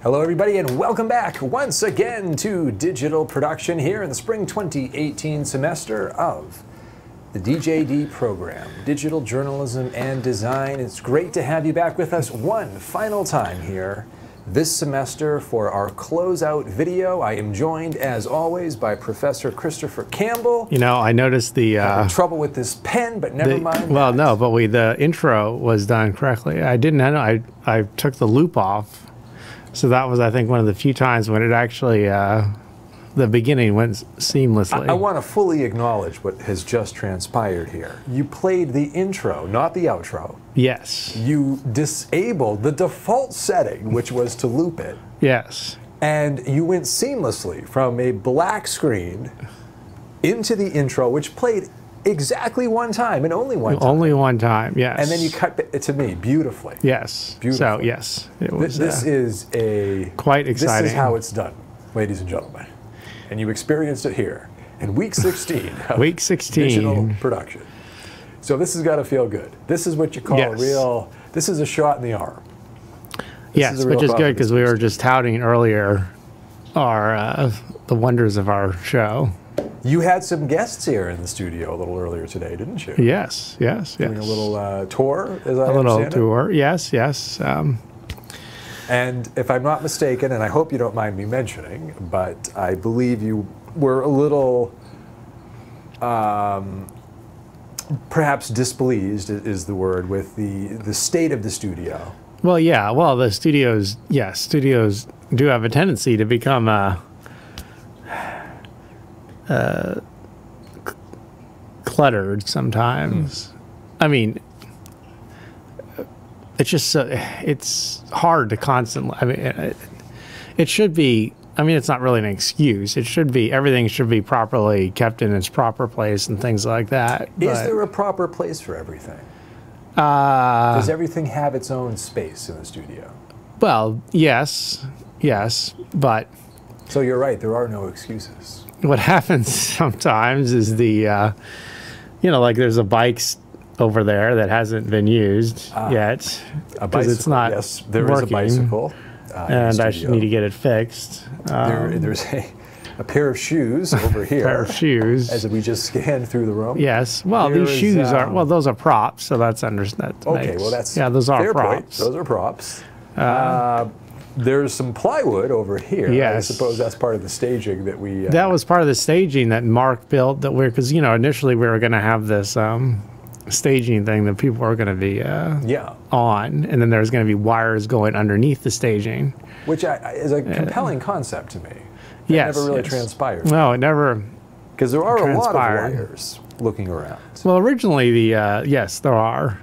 Hello everybody and welcome back once again to Digital Production here in the spring 2018 semester of the DJD program, Digital Journalism and Design. It's great to have you back with us one final time here this semester for our closeout video. I am joined as always by Professor Christopher Campbell. You know, I noticed the trouble with this pen, but never mind. Well, no, but the intro was done correctly. I didn't know. I took the loop off. So that was, I think, one of the few times when it actually, the beginning went seamlessly. I want to fully acknowledge what has just transpired here. You played the intro, not the outro. Yes. You disabled the default setting, which was to loop it. Yes. And you went seamlessly from a black screen into the intro, which played exactly one time and only one time. Only one time, yes. And then you cut it to me beautifully. Yes. Beautiful. So, yes. It was, this is quite exciting. This is how it's done, ladies and gentlemen. And you experienced it here in week 16 of week 16. Digital Production. So this has got to feel good. This is what you call a real, this is a shot in the arm. Yes, which is good because we were just touting earlier our the wonders of our show. You had some guests here in the studio a little earlier today, didn't you? Yes, yes, yes. Doing a little tour, as I understand it? A little tour, yes, yes. And if I'm not mistaken, and I hope you don't mind me mentioning, but I believe you were a little, perhaps displeased is the word, with the state of the studio. Well, yeah, well, the studios, yes, studios do have a tendency to become cluttered sometimes. I mean, it's just it's hard to constantly. I mean, it should be. I mean, it's not really an excuse. It should be, everything should be properly kept in its proper place and things like that. Is there a proper place for everything? Does everything have its own space in the studio? Well, yes, yes, but. So you're right. There are no excuses. What happens sometimes is the, you know, like there's a bike over there that hasn't been used yet because it's not yes, there working, is a bicycle, and I should need to get it fixed. There's a pair of shoes over here. Pair of shoes, as we just scanned through the room. Yes. Well, these shoes are those are props, so that's understood. Okay. Well, that's those are fair props. Point. Those are props. There's some plywood over here. Yes. I suppose that's part of the staging that we... that was part of the staging that Mark built, because, you know, initially we were going to have this staging thing that people were going to be on, and then there's going to be wires going underneath the staging. Which is a compelling concept to me. It yes. never really transpired. No, it never because there are a lot of wires looking around. Well, originally, yes, there are.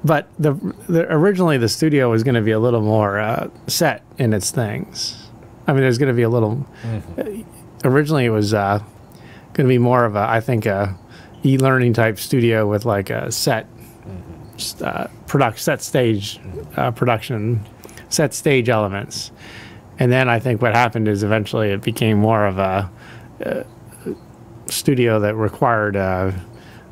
But originally the studio was going to be a little more set in its things. I mean, there's going to be a little. Originally, it was going to be more of I think, e-learning type studio with like a set, set stage production, set stage elements. And then I think what happened is eventually it became more of a studio that required.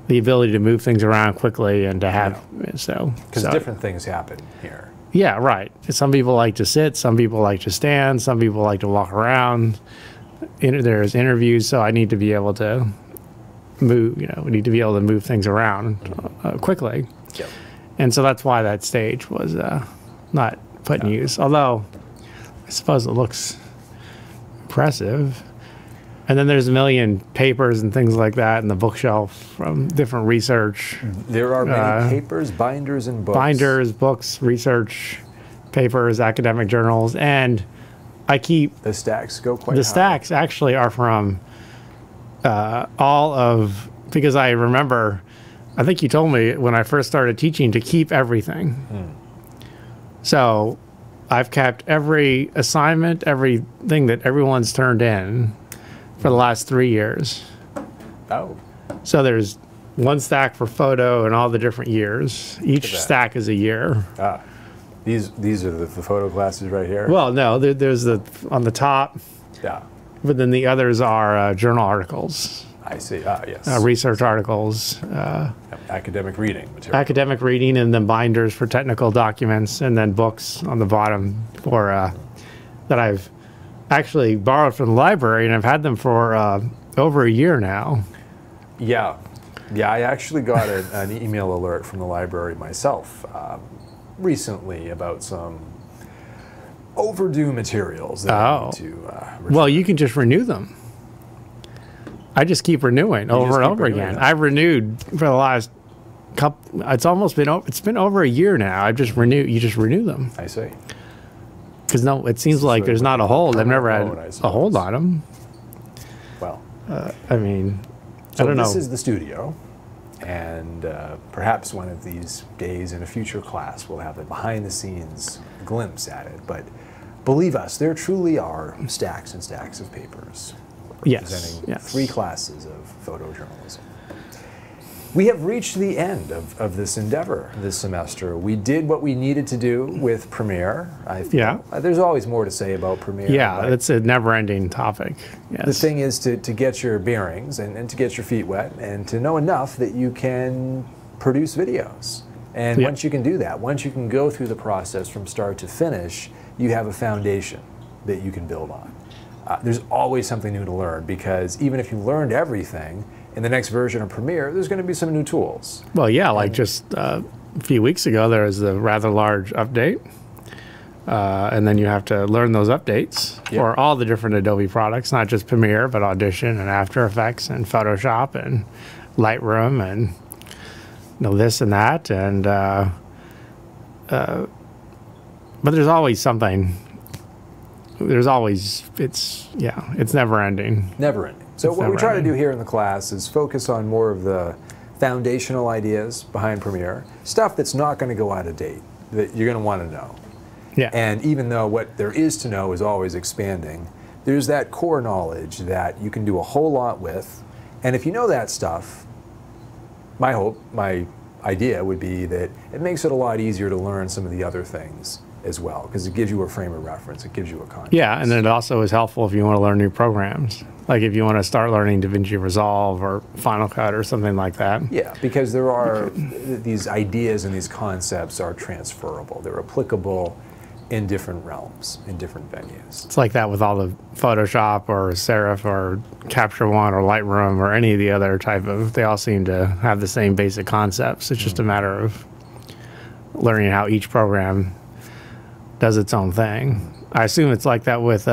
The ability to move things around quickly and to have because different things happen here. Yeah, right. Some people like to sit, some people like to stand, some people like to walk around. There's interviews, so I need to be able to move. You know, we need to be able to move things around quickly. Yep. And so that's why that stage was not put in use. Although I suppose it looks impressive. And then there's a million papers and things like that in the bookshelf from different research. There are many papers, binders, and books. Binders, books, research, papers, academic journals, and I keep... The stacks go quite high. The stacks actually are from all of... Because I remember, I think you told me when I first started teaching to keep everything. So I've kept every assignment, everything that everyone's turned in for the last 3 years. Oh. So there's one stack for photo and all the different years. Each stack is a year. Ah. These are the photo classes right here? Well, no, there's on the top. Yeah. But then the others are journal articles. I see. Ah, yes. research articles, Academic reading material. academic reading, and then binders for technical documents, and then books on the bottom for that I've actually borrowed from the library, and I've had them for over a year now. Yeah. Yeah, I actually got an email alert from the library myself recently about some overdue materials that I need to Well, you can just renew them. I just keep renewing over and over again. I've renewed for the last couple. It's been over a year now. I've just renewed. You just renew them. I see. Because it seems like there's not a hold. I've never had a hold on them. Well, I mean, so I don't know. This is the studio, and perhaps one of these days in a future class we'll have a behind-the-scenes glimpse at it. But believe us, there truly are stacks and stacks of papers representing 3 classes of photojournalism. We have reached the end of this endeavor this semester. We did what we needed to do with Premiere. I feel. There's always more to say about Premiere. Yeah, it's a never-ending topic. Yes. The thing is to get your bearings and to get your feet wet and to know enough that you can produce videos. And once you can do that, once you can go through the process from start to finish, you have a foundation that you can build on. There's always something new to learn, because even if you learned everything, in the next version of Premiere, there's going to be some new tools. Well, yeah, like just a few weeks ago, there was a rather large update. And then you have to learn those updates for all the different Adobe products, not just Premiere, but Audition and After Effects and Photoshop and Lightroom and this and that. And but there's always something. There's always, it's never ending. Never ending. So what we try to do here in the class is focus on more of the foundational ideas behind Premiere, stuff that's not going to go out of date, that you're going to want to know. Yeah. And even though what there is to know is always expanding, there's that core knowledge that you can do a whole lot with. And if you know that stuff, my idea would be that it makes it a lot easier to learn some of the other things as well, because it gives you a frame of reference, it gives you a context. Yeah, and it also is helpful if you want to learn new programs. Like if you want to start learning DaVinci Resolve or Final Cut or something like that. Yeah, because there are, these ideas and these concepts are transferable. They're applicable in different realms, in different venues. It's like that with all the Photoshop or Serif or Capture One or Lightroom or any of the other type of, they all seem to have the same basic concepts. It's just a matter of learning how each program does its own thing. I assume it's like that with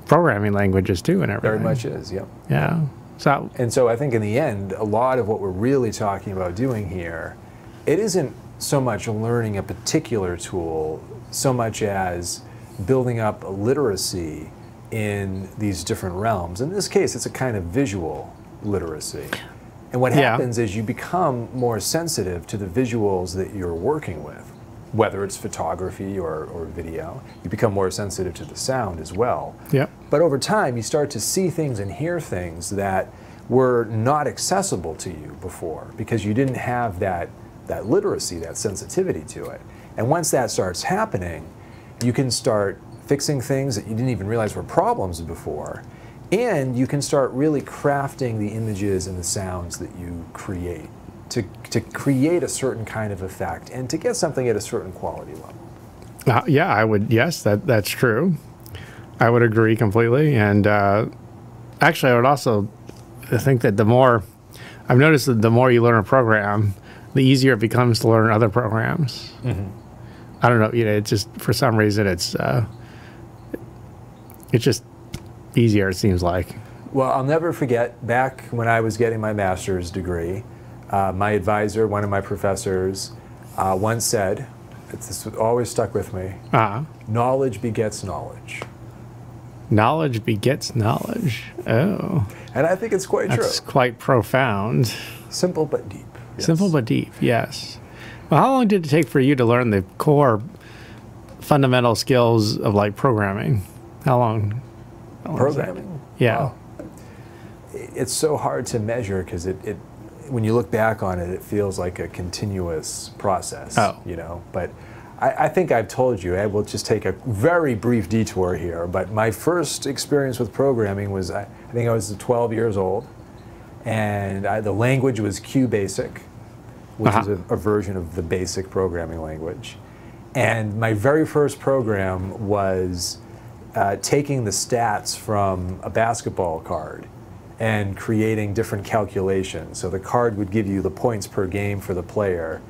programming languages too and everything. Very much is, yeah. Yeah. So I think in the end, a lot of what we're really talking about doing here, it isn't so much learning a particular tool, so much as building up a literacy in these different realms. In this case, it's a kind of visual literacy. And what happens is you become more sensitive to the visuals that you're working with. Whether it's photography or video, you become more sensitive to the sound as well. Yep. But over time, you start to see things and hear things that were not accessible to you before, because you didn't have that literacy, that sensitivity to it. And once that starts happening, you can start fixing things that you didn't even realize were problems before, and you can start really crafting the images and the sounds that you create to create a certain kind of effect and to get something at a certain quality level. Yeah, I would. Yes, that's true. I would agree completely. And actually, I would also think that the more I've noticed that the more you learn a program, the easier it becomes to learn other programs. Mm-hmm. I don't know. It's just for some reason it's just easier. It seems like. Well, I'll never forget back when I was getting my master's degree. My advisor, one of my professors, once said, this always stuck with me, knowledge begets knowledge. Knowledge begets knowledge. Oh. And I think it's quite true. That's quite profound. Simple but deep. Yes. Simple but deep, yes. Well, how long did it take for you to learn the core fundamental skills of like programming? How long programming? Yeah. Wow. It's so hard to measure because when you look back on it, it feels like a continuous process, But I think I've told you, we'll just take a very brief detour here, but my first experience with programming was, I think I was 12 years old. And the language was QBasic, which is a version of the basic programming language. And my very first program was taking the stats from a basketball card and creating different calculations. So the card would give you the points per game for the player,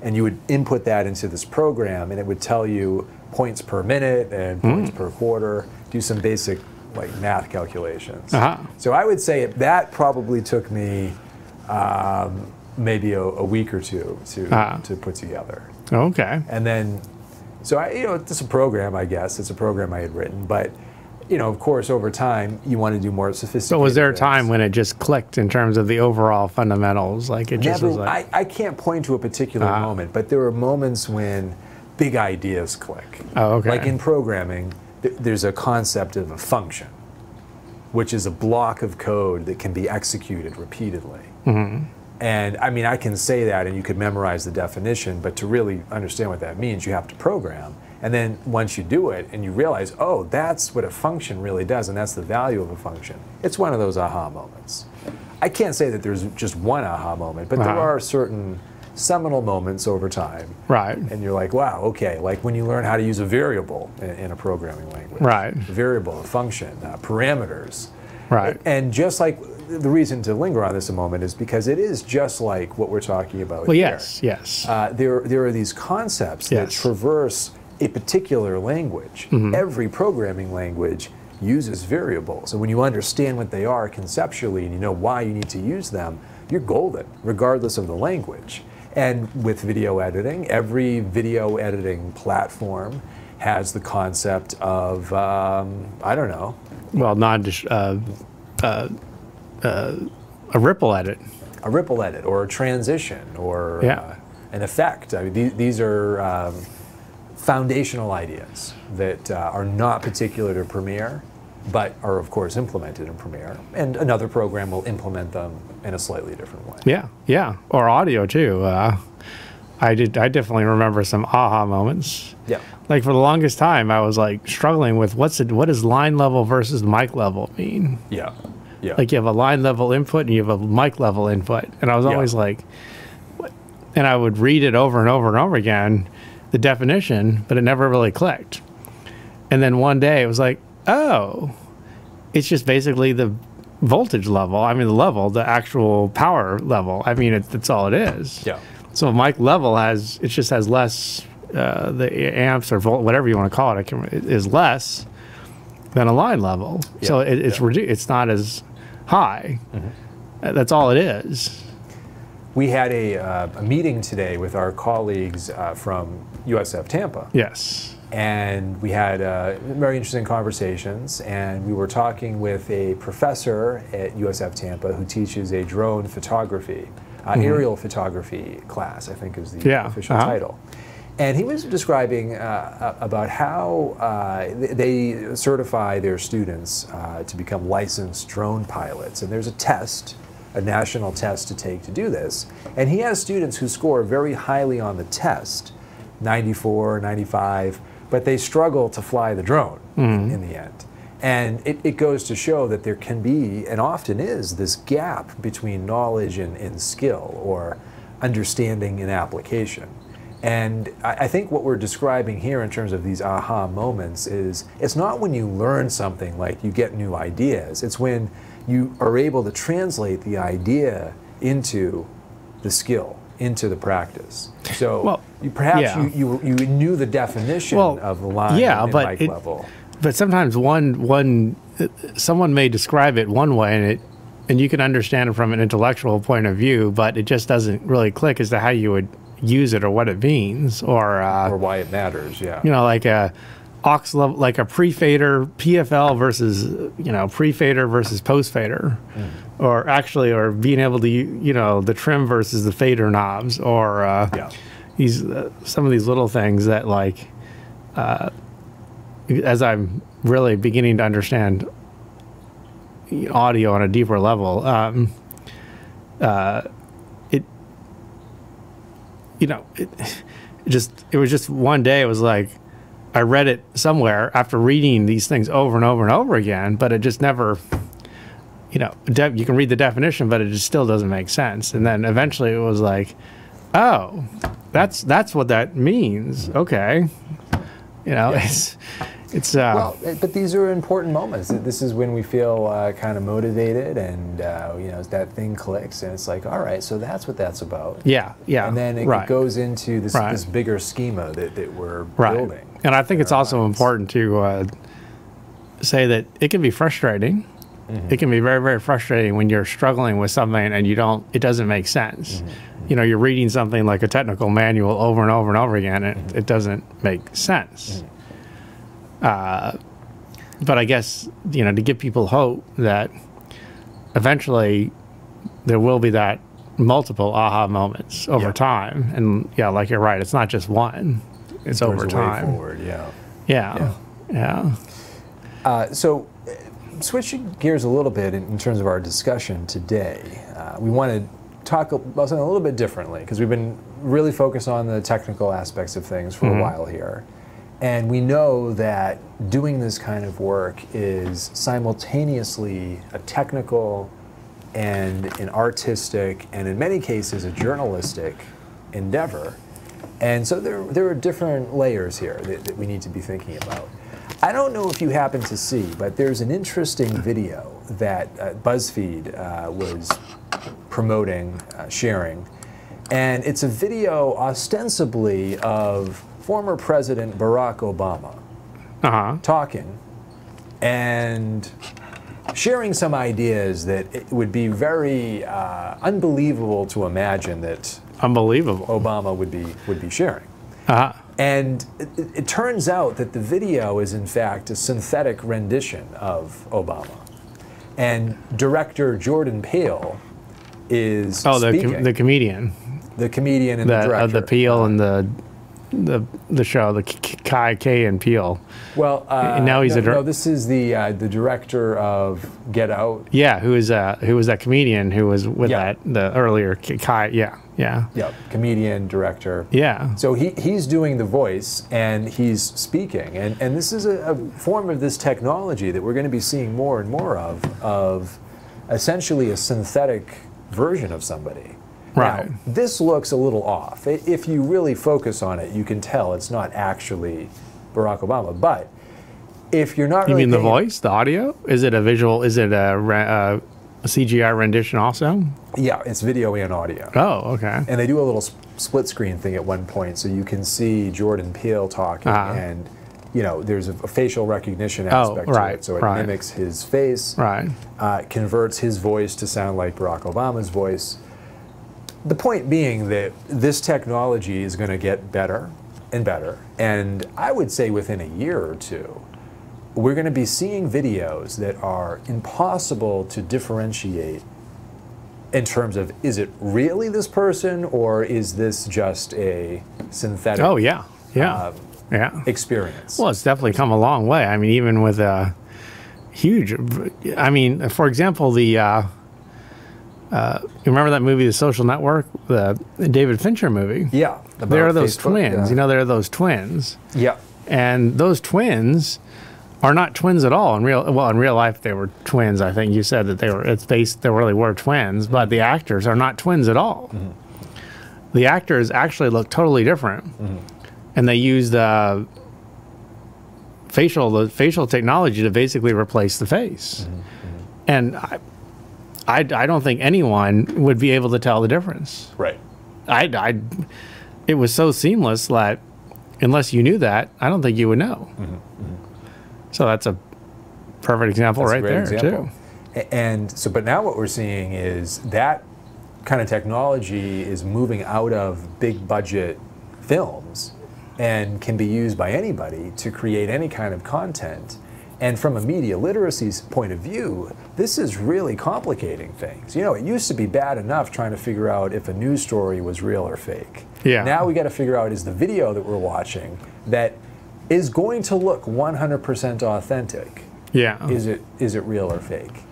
and you would input that into this program, and it would tell you points per minute and points per quarter, do some basic like math calculations. So I would say that probably took me maybe a week or two to put together. Okay. And then, so it's a program, I guess. It's a program I had written, but of course, over time, you want to do more sophisticated. So was there a things. time when it just clicked in terms of the overall fundamentals? Like it just was like... I can't point to a particular moment, but there were moments when big ideas click. Oh, okay. Like in programming, there's a concept of a function, which is a block of code that can be executed repeatedly. And I mean, I can say that and you could memorize the definition, but to really understand what that means, you have to program. And then once you do it and you realize, oh, that's what a function really does, and that's the value of a function, it's one of those aha moments. I can't say that there's just one aha moment, but there are certain seminal moments over time. Right. And you're like, wow, okay, like when you learn how to use a variable in a programming language. Right. A variable, a function, parameters. Right. And just like the reason to linger on this a moment is because it is just like what we're talking about well, here. Yes. There are these concepts that traverse a particular language. Every programming language uses variables. And when you understand what they are conceptually and you know why you need to use them, you're golden, regardless of the language. And with video editing, every video editing platform has the concept of, I don't know. Well, not just a ripple edit. A ripple edit or a transition or an effect. I mean, these are foundational ideas that are not particular to Premiere, but are of course implemented in Premiere. And another program will implement them in a slightly different way. Yeah. Or audio too. I definitely remember some aha moments. Yeah. Like for the longest time, I was like struggling with what does line level versus mic level mean? Yeah. Like you have a line level input and you have a mic level input, and I was always like, what? And I would read it over and over and over again, the definition, but it never really clicked. And then one day it was like, oh, it's just basically the voltage level. I mean, the actual power level. I mean, that's all it is. Yeah. So mic level just has less, the amps or volt, whatever you want to call it, is less than a line level. Yeah. So it's not as high. That's all it is. We had a meeting today with our colleagues from USF Tampa. Yes. And we had very interesting conversations, and we were talking with a professor at USF Tampa who teaches a drone photography, aerial photography class, I think is the official title. And he was describing about how they certify their students to become licensed drone pilots. And there's a test, a national test to take to do this. And he has students who score very highly on the test, 94, 95, but they struggle to fly the drone in the end. And it goes to show that there can be, and often is, this gap between knowledge and skill, or understanding and application. And I think what we're describing here in terms of these aha moments is, it's not when you learn something like you get new ideas, it's when you are able to translate the idea into the skill, into the practice. So perhaps you knew the definition of the line and mic level. But sometimes someone may describe it one way, and you can understand it from an intellectual point of view, but it just doesn't really click as to how you would use it or what it means, or why it matters. Yeah. Like a aux level, like a pre-fader PFL versus pre-fader versus post-fader, or being able to the trim versus the fader knobs, or some of these little things that as I'm really beginning to understand audio on a deeper level, it was just one day. It was like I read it somewhere after reading these things over and over and over again, but it just never you know, you can read the definition, but it just still doesn't make sense. And then eventually it was like, oh, that's what that means. Okay. You know, it's well, but these are important moments. This is when we feel kind of motivated, and you know, that thing clicks, and it's like, all right, so that's what that's about. Yeah, yeah. And then it goes into this bigger schema that we're building. And I think it's also important to say that it can be frustrating. It can be very, very frustrating when you're struggling with something and it doesn't make sense. You know, you're reading something like a technical manual over and over and over again, and it doesn't make sense. But I guess, you know, to give people hope that eventually there will be that multiple aha moments over time. And yeah, like you're right, it's not just one, it's over time. Forward, Yeah. So switching gears a little bit in terms of our discussion today, we want to talk about something a little bit differently, because we've been really focused on the technical aspects of things for a while here. And we know that doing this kind of work is simultaneously a technical and an artistic, and in many cases a journalistic endeavor. And so there are different layers here that we need to be thinking about. I don't know if you happen to see, but there's an interesting video that BuzzFeed was promoting, sharing. And it's a video ostensibly of former President Barack Obama talking and sharing some ideas that it would be very unbelievable to imagine that Obama would be sharing. And it turns out that the video is in fact a synthetic rendition of Obama. And director Jordan Peele is speaking. The comedian. The comedian and the director. The Peele and the show, the Key and Peele. Well, and now he's no, this is the director of Get Out. Yeah, who was that comedian who was with the earlier Key? Yeah, comedian, director. Yeah. So he's doing the voice and he's speaking, and this is a form of this technology that we're going to be seeing more and more of essentially a synthetic version of somebody. Right. Now, this looks a little off. If you really focus on it, you can tell it's not actually Barack Obama. But if you're not really the voice, the audio? Is it a visual? Is it a CGI rendition also? Yeah, it's video and audio. Oh, okay. And they do a little split screen thing at one point, so you can see Jordan Peele talking, and you know, there's a facial recognition aspect to it, so it mimics his face, converts his voice to sound like Barack Obama's voice. The point being that this technology is going to get better and better, and I would say within a year or two, we're going to be seeing videos that are impossible to differentiate in terms of, is it really this person, or is this just a synthetic experience? Well, it's definitely come a long way. I mean, even with a huge, I mean, for example, the you remember that movie, The Social Network, the David Fincher movie? Yeah. There are those Facebook, twins. You know, there are those twins. Yeah. And those twins are not twins at all in real life. They were twins. I think you said that they really were twins, but the actors are not twins at all. The actors actually look totally different, and they used the facial technology to basically replace the face. And I don't think anyone would be able to tell the difference. Right. It was so seamless that unless you knew that, I don't think you would know. So that's a perfect example right there, too. And so, but now what we're seeing is that kind of technology is moving out of big budget films and can be used by anybody to create any kind of content. And from a media literacy point of view, this is really complicating things. You know, it used to be bad enough trying to figure out if a news story was real or fake. Yeah. Now we got to figure out, is the video that we're watching that is going to look 100% authentic? Yeah. Is it real or fake?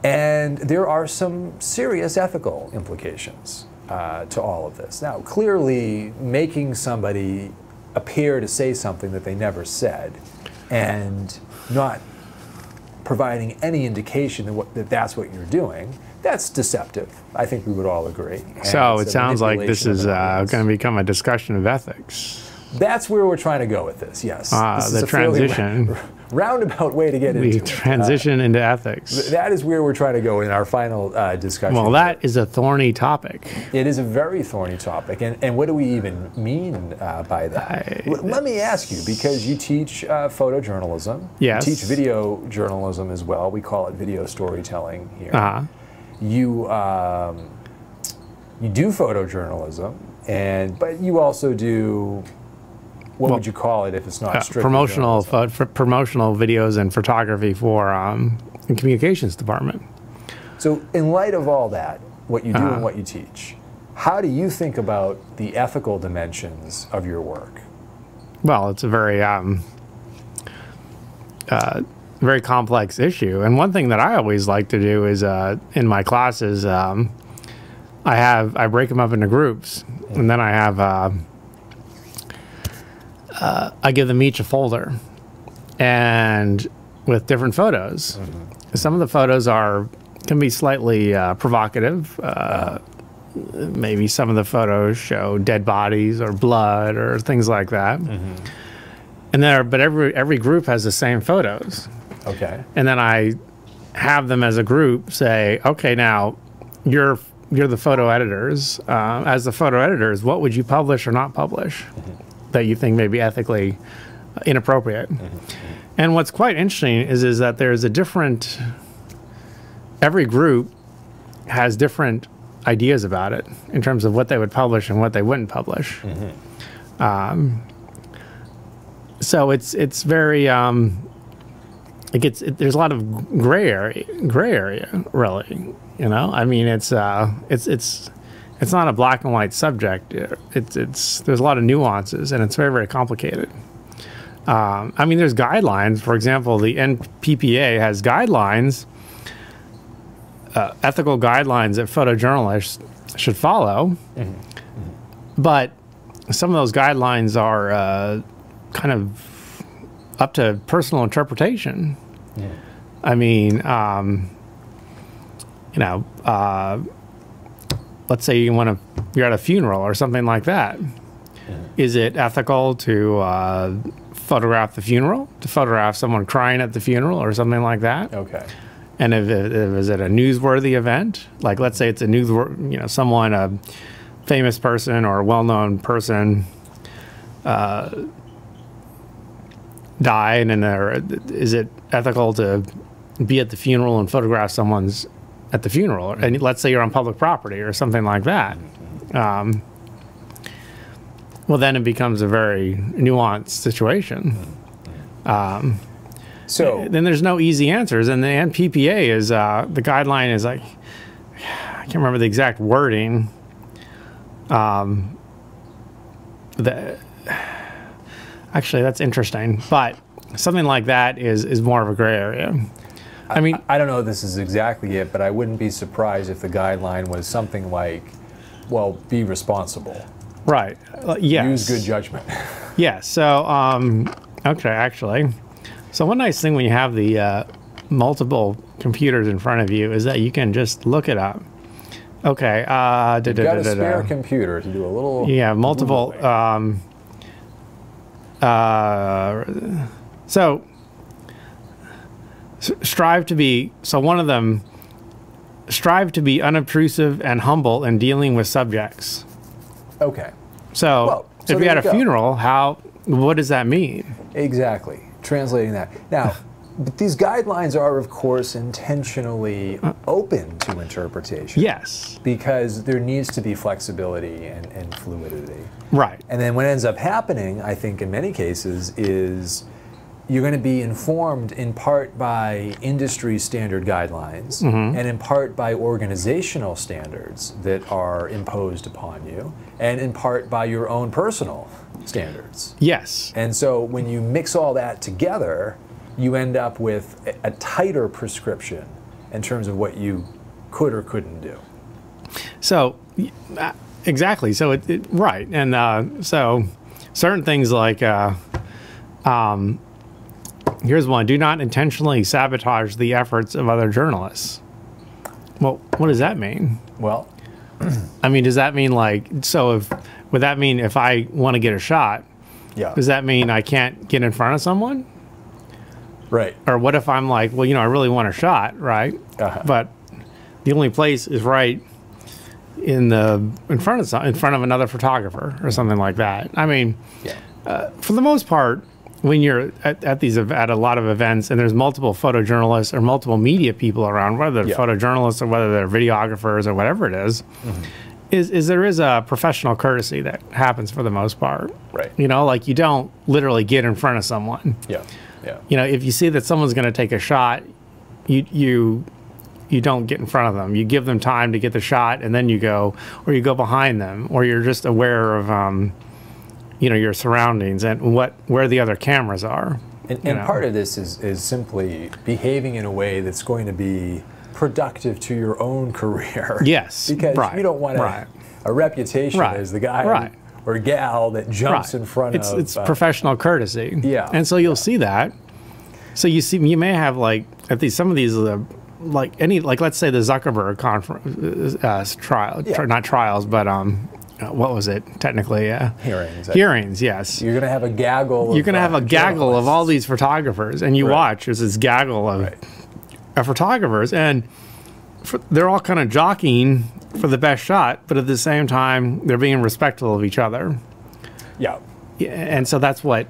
And there are some serious ethical implications to all of this. Now, clearly, making somebody appear to say something that they never said, and not providing any indication that that's what you're doing, that's deceptive. I think we would all agree. And So it it's a sounds like this manipulation is of an audience. going to become a discussion of ethics. That's where we're trying to go with this, yes. This is The a fairly transition. roundabout way to get We into it. transition into ethics. That is where we're trying to go in our final discussion. Well, that is a thorny topic. It is a very thorny topic. And what do we even mean by that? Let me ask you, because you teach photojournalism. Yes. You teach video journalism as well. We call it video storytelling here. Uh-huh. You do photojournalism, but you also do, what would you call it if it's not strictly Promotional journalism? promotional videos and photography for the communications department. So in light of all that, what you do and what you teach, how do you think about the ethical dimensions of your work? Well, it's a very very complex issue. And one thing that I always like to do is in my classes, I break them up into groups, and then I have I give them each a folder, and with different photos. Some of the photos can be slightly provocative. Maybe some of the photos show dead bodies or blood or things like that. And but every group has the same photos. Okay. And then I have them as a group say, okay, now you're the photo editors. As the photo editors, what would you publish or not publish that you think may be ethically inappropriate? And what's quite interesting is that there's every group has different ideas about it in terms of what they would publish and what they wouldn't publish. So it's very there's a lot of gray area really. You know, I mean, it's not a black and white subject. There's a lot of nuances, and it's very, very complicated. I mean, there's guidelines. For example, the NPPA has guidelines, ethical guidelines that photojournalists should follow. But some of those guidelines are kind of up to personal interpretation. I mean, let's say you're at a funeral or something like that. Is it ethical to photograph the funeral, to photograph someone crying at the funeral or something like that? Okay. And is it a newsworthy event? Like, let's say it's a someone, a famous person or a well-known person died, and is it ethical to be at the funeral and photograph someone's at the funeral? And let's say you're on public property or something like that. Well, then it becomes a very nuanced situation. So then there's no easy answers, and the NPPA is the guideline is like, I can't remember the exact wording. Actually, that's interesting, but something like that is more of a gray area. I mean, I don't know if this is exactly it, but I wouldn't be surprised if the guideline was something like, well, be responsible. right? Yes. Use good judgment. Yeah. So, okay, actually, so one nice thing when you have the multiple computers in front of you is that you can just look it up. Okay. You've got a spare computer to do a little. Yeah, multiple. So strive to be. So one of them. Strive to be unobtrusive and humble in dealing with subjects. Okay. So if you're there at a you go. funeral, what does that mean? Exactly. Translating that. Now, but these guidelines are, of course, intentionally open to interpretation. Yes. Because there needs to be flexibility and fluidity. Right. And then what ends up happening, I think, in many cases, is you're going to be informed in part by industry standard guidelines and in part by organizational standards that are imposed upon you and in part by your own personal standards. Yes. And so when you mix all that together, you end up with a tighter prescription in terms of what you could or couldn't do. So, exactly. So right, and so certain things like Here's one. Do not intentionally sabotage the efforts of other journalists. Well, what does that mean? Well, I mean, does that mean would that mean if I want to get a shot, yeah. does that mean I can't get in front of someone? Right. Or what if I'm like, well, I really want a shot, right? But the only place is right in front of another photographer or something like that. I mean, for the most part, when you're at a lot of events and there's multiple photojournalists or multiple media people around, whether they're photojournalists or whether they're videographers or whatever it is, there is a professional courtesy that happens for the most part. Right. Like you don't literally get in front of someone. Yeah. Yeah. If you see that someone's going to take a shot, you don't get in front of them. You give them time to get the shot, and then you go behind them, or you're just aware of your surroundings and where the other cameras are. And part of this is simply behaving in a way that's going to be productive to your own career. Yes. Because you don't want a reputation as the guy or gal that jumps in front of. It's professional courtesy. Yeah. And so you'll see that. So you may have some of these let's say the Zuckerberg conference trial, not trials, but what was it technically? Hearings. Hearings, yes. You're going to have a gaggle. You're going to have a gaggle of all these photographers, and you watch there's this gaggle of photographers, and they're all kind of jockeying for the best shot, but at the same time, they're being respectful of each other. Yeah. And so that's what,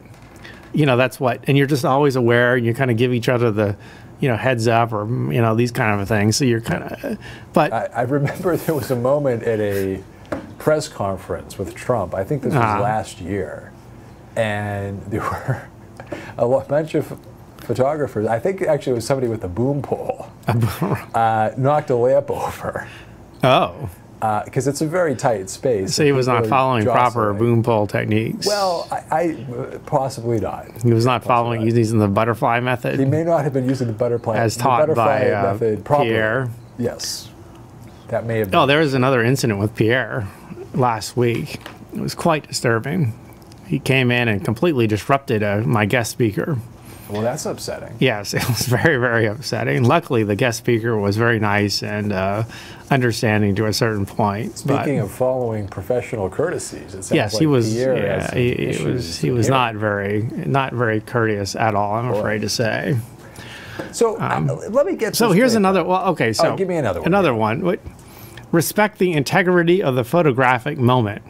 and you're just always aware, and you kind of give each other the, heads up or, these kind of things. So you're kind of, but. I remember there was a moment at a press conference with Trump. I think this was last year. And there were a bunch of photographers. I think actually it was somebody with a boom pole. Knocked a lamp over. Oh. Because it's a very tight space. So he was not following proper boom pole techniques. Well, I possibly not. He was not following using the butterfly method. He may not have been using the butterfly as taught by method properly. Pierre. Yes, that may have been. Oh, there was another incident with Pierre last week. It was quite disturbing. He came in and completely disrupted my guest speaker. Well, that's upsetting. Yes, it was very, very upsetting. Luckily, the guest speaker was very nice and understanding to a certain point. Speaking of following professional courtesies, it sounds like he was. Pierre He was not very courteous at all. I'm afraid to say. So let me get. So here's another. Well, okay. So give me another one. Another one. Respect the integrity of the photographic moment.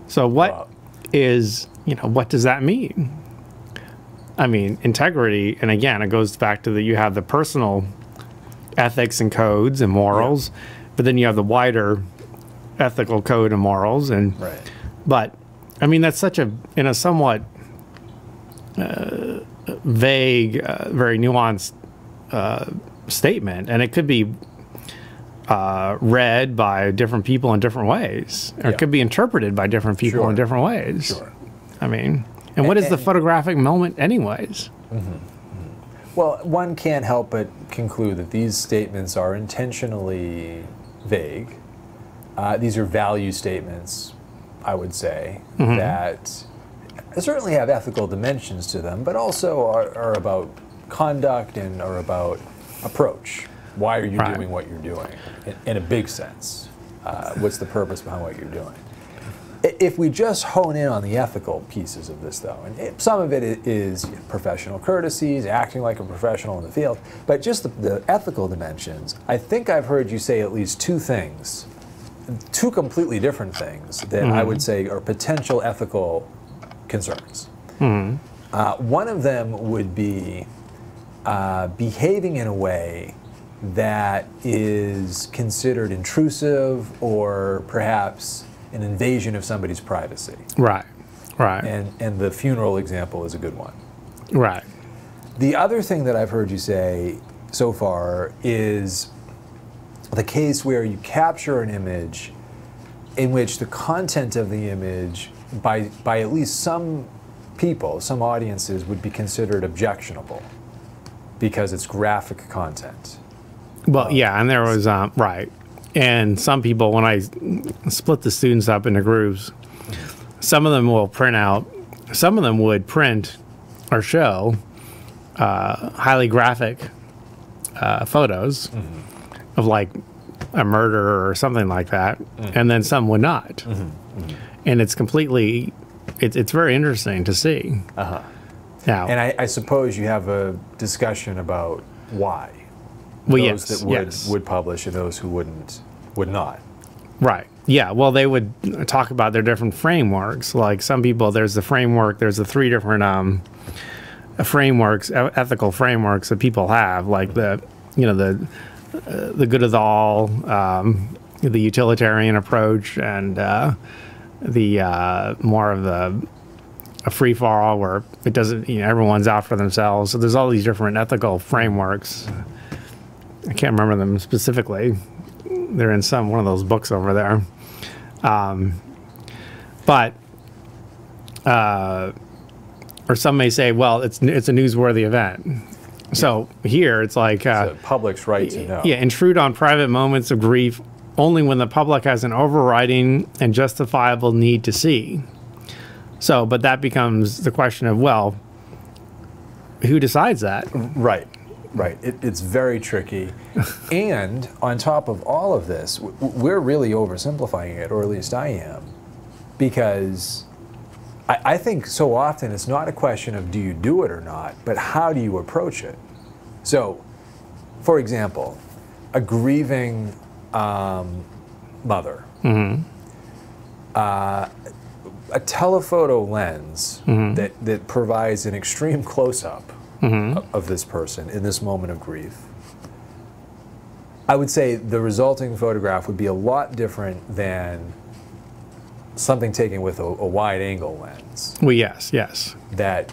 So what what does that mean? I mean, integrity, and again, it goes back to you have the personal ethics and codes and morals, but then you have the wider ethical code and morals. But, I mean, that's in a somewhat vague, very nuanced statement, and it could be read by different people in different ways, or it could be interpreted by different people in different ways. Sure. I mean... And what is the photographic moment anyways? Well, one can't help but conclude that these statements are intentionally vague. These are value statements, I would say, that certainly have ethical dimensions to them, but also are about conduct and are about approach. Why are you doing what you're doing in a big sense? What's the purpose behind what you're doing? If we just hone in on the ethical pieces of this, though, and some of it is professional courtesies, acting like a professional in the field, but just the ethical dimensions, I think I've heard you say at least two things, two completely different things that I would say are potential ethical concerns. One of them would be behaving in a way that is considered intrusive or perhaps an invasion of somebody's privacy. Right. And the funeral example is a good one. Right. The other thing that I've heard you say so far is the case where you capture an image in which the content of the image, by at least some people, some audiences, would be considered objectionable because it's graphic content. Well, and there was, And some people, when I split the students up into groups, some of them will print out, some of them would print or show highly graphic photos of like a murder or something like that, and then some would not. And it's completely, it's very interesting to see. Now, And I suppose you have a discussion about why. well, Those yes, that would publish and those who would not. right. Yeah, well, they would talk about their different frameworks. Like some people, there's the framework, there's the three different frameworks, ethical frameworks that people have, like the good of the all, the utilitarian approach, and the more of a free for all, where it doesn't, everyone's out for themselves. So there's all these different ethical frameworks. I can't remember them specifically. They're in one of those books over there. But or some may say, well, it's a newsworthy event. So here it's like The public's right to know. yeah, intrude on private moments of grief only when the public has an overriding and justifiable need to see. So, but that becomes the question of, well, who decides that? Right. It's very tricky. And on top of all of this, we're really oversimplifying it, or at least I am, because I think so often it's not a question of do you do it or not, but how do you approach it? So, for example, a grieving mother. A telephoto lens that provides an extreme close-up of this person in this moment of grief. I would say the resulting photograph would be a lot different than something taken with a wide-angle lens. Well, yes. That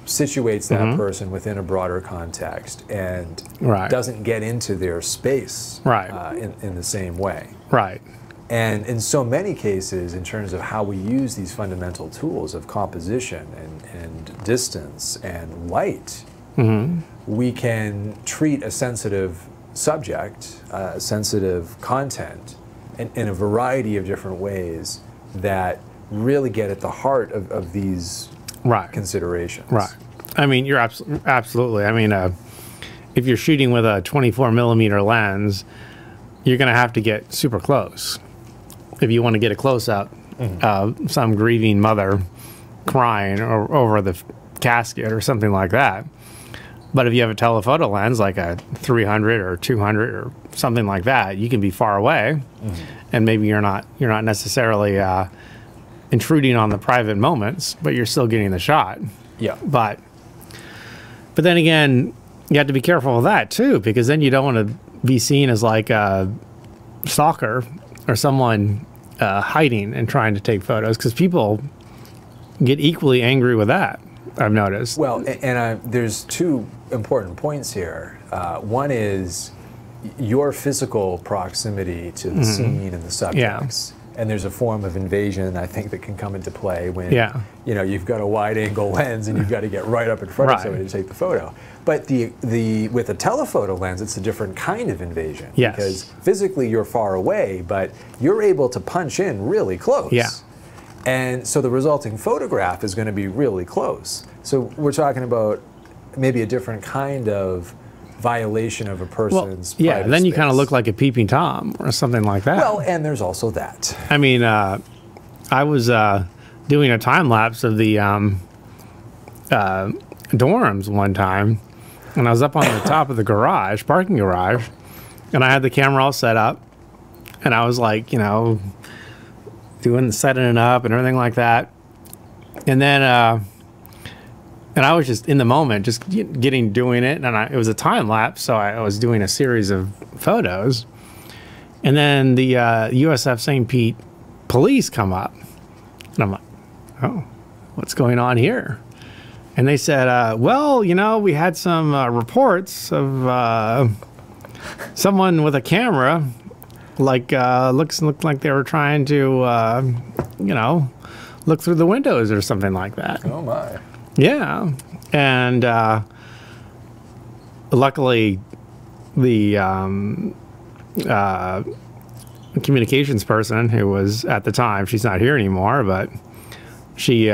situates that person within a broader context and doesn't get into their space in the same way. Right. And in so many cases, in terms of how we use these fundamental tools of composition and distance and light, we can treat a sensitive subject, sensitive content, in a variety of different ways that really get at the heart of these considerations. Right. I mean, you're absolutely. I mean, if you're shooting with a 24 millimeter lens, you're going to have to get super close if you want to get a close up of some grieving mother crying over the casket or something like that. But if you have a telephoto lens like a 300 or 200 or something like that, you can be far away, and maybe you're not necessarily intruding on the private moments, but you're still getting the shot. Yeah. But then again, you have to be careful of that too, because then you don't want to be seen as like a stalker or someone hiding and trying to take photos, because people get equally angry with that, I've noticed. Well, and there's two important points here. One is your physical proximity to the scene and the subjects. And there's a form of invasion, I think, that can come into play when you've got a wide-angle lens and you've got to get right up in front of somebody to take the photo. But with a telephoto lens, it's a different kind of invasion. Yes. Because physically you're far away, but you're able to punch in really close. Yeah. And so the resulting photograph is going to be really close. So we're talking about maybe a different kind of violation of a person's private then you space. kind of look like a peeping Tom or something like that. Well, and there's also that. I mean, I was doing a time lapse of the dorms one time, and I was up on the top of the parking garage, and I had the camera all set up, and I was like, setting it up and everything like that, and then and I was just in the moment, just doing it, and it was a time lapse, so I was doing a series of photos, and then the USF St. Pete police come up, and I'm like, oh, what's going on here? And they said, well, we had some reports of someone with a camera, like looked like they were trying to, look through the windows or something like that. Oh my. Yeah, and luckily, the communications person who was at the time, she's not here anymore, but she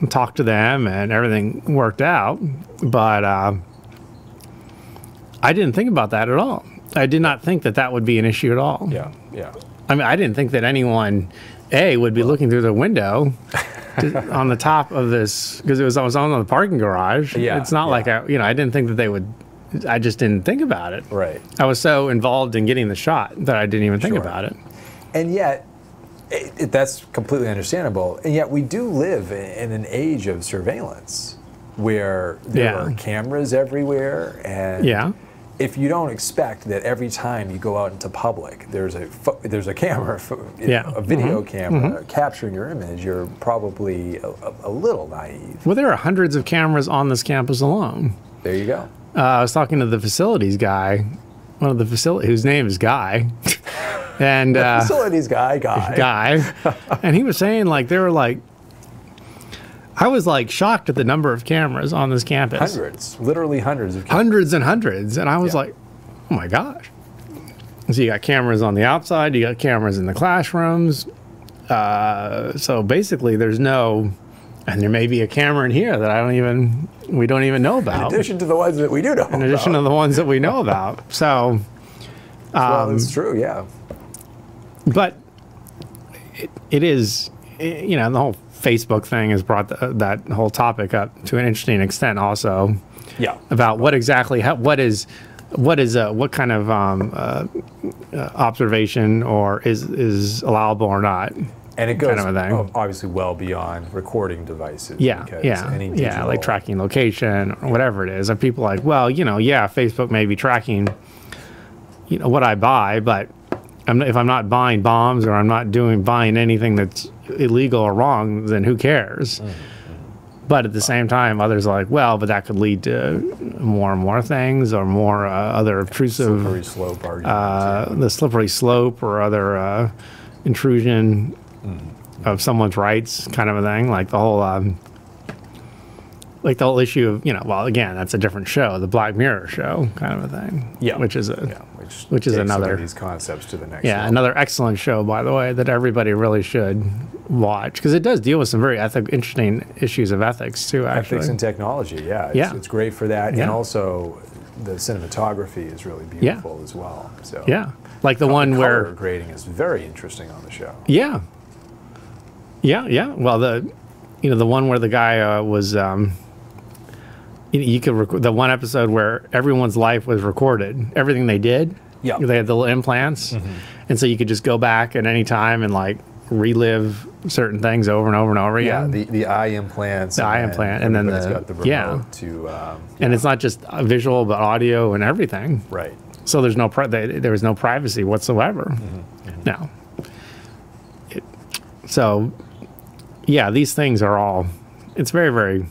talked to them and everything worked out. But I didn't think about that at all. I did not think that that would be an issue at all. Yeah, yeah. I mean, I didn't think that anyone, would be looking through the window on the top of this, because I was on the parking garage. Yeah, it's not like I didn't think that they would. I just didn't think about it. Right. I was so involved in getting the shot that I didn't even think Sure. about it. And yet, that's completely understandable. And yet, we do live in an age of surveillance where there are cameras everywhere. And if you don't expect that every time you go out into public, there's a camera, a video camera capturing your image, you're probably a little naive. Well, there are hundreds of cameras on this campus alone. There you go. I was talking to the facilities guy, whose name is Guy, and facilities guy, and he was saying like there were like, I was like shocked at the number of cameras on this campus. Hundreds, literally hundreds of cameras. Hundreds and hundreds, and I was like, oh my gosh. So you got cameras on the outside, you got cameras in the classrooms. So basically, there's no. And there may be a camera in here that we don't even know about. In addition to the ones that we do know about. In addition to the ones that we know about. So. Well, it's true, yeah. But it is, the whole Facebook thing has brought that whole topic up to an interesting extent also. Yeah. About what exactly, what kind of observation or is allowable or not. And it goes kind of a thing. Obviously well beyond recording devices. Yeah, Any digital, like tracking location or whatever it is. And people are like, well, Facebook may be tracking, what I buy, but if I'm not buying bombs or I'm not buying anything that's illegal or wrong, then who cares? But at the same time, others are like, well, but that could lead to more and more things or more other obtrusive... Slippery slope argument. The slippery slope or other intrusion of someone's rights kind of a thing. Like the whole issue of, well, again, that's a different show, the Black Mirror show kind of a thing. Yeah. Which is which is takes another... some of these concepts to the next level. Another excellent show, by the way, that everybody really should watch, because it does deal with some very interesting issues of ethics too, actually. Ethics and technology, it's great for that. And also the cinematography is really beautiful as well. So like the one where color grading is very interesting on the show. Well, the one where the guy was you could the one episode where everyone's life was recorded, everything they did. Yeah, they had the little implants, and so you could just go back at any time and like relive certain things over and over and over again. The eye implants. The eye implant, and then got the remote to. And it's not just visual, but audio and everything. Right. So there's no there was no privacy whatsoever. No. These things are all. It's very, very.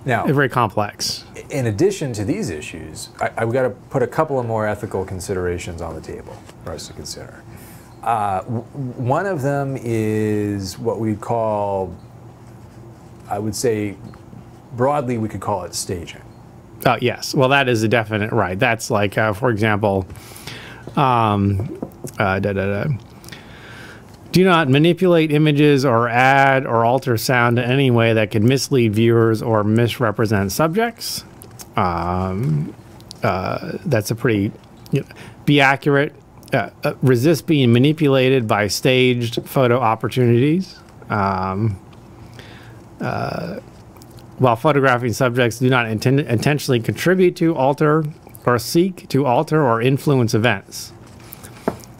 Now, very complex. In addition to these issues, I've got to put a couple of more ethical considerations on the table for us to consider. One of them is what we call, I would say, broadly, we could call it staging. Yes. Well, that is a definite right. That's like, for example, do not manipulate images or add or alter sound in any way that could mislead viewers or misrepresent subjects. That's a pretty... be accurate. Resist being manipulated by staged photo opportunities. While photographing subjects, do not intentionally contribute to, alter, or seek to alter or influence events.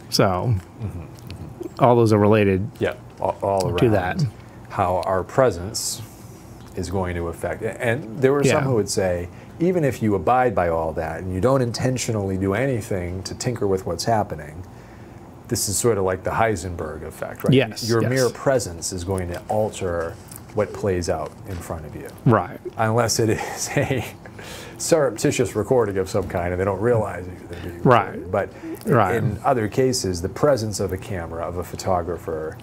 So... all those are related all around to that. How our presence is going to affect. And there were some who would say, even if you abide by all that and you don't intentionally do anything to tinker with what's happening, this is sort of like the Heisenberg effect, right? Yes. Your mere presence is going to alter what plays out in front of you. Right. Unless it is a surreptitious recording of some kind and they don't realize it. Right. But in other cases, the presence of a camera, of a photographer,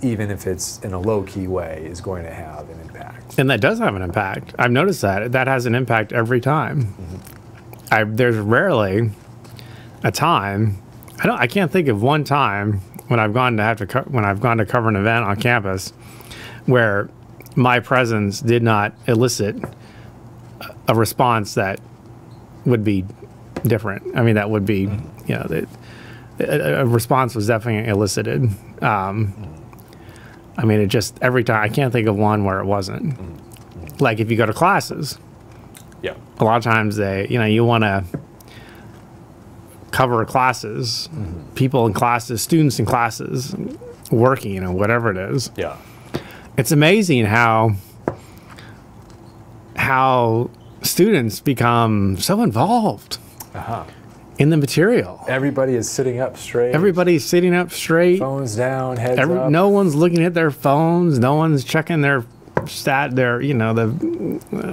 even if it's in a low-key way, is going to have an impact. And that does have an impact. I've noticed that. That has an impact every time. There's rarely a time, I can't think of one time when I've gone to cover an event on campus where my presence did not elicit a response that would be different. I mean, that would be, you know, a response was definitely elicited. I mean, it just, every time, I can't think of one where it wasn't. Like if you go to classes, Yeah. a lot of times they, you know, you want to cover classes, people in classes, students in classes, working, you know, whatever it is. Yeah. It's amazing how students become so involved in the material. Everybody is sitting up straight. Everybody's sitting up straight. Phones down, heads up. No one's looking at their phones. No one's checking their you know, the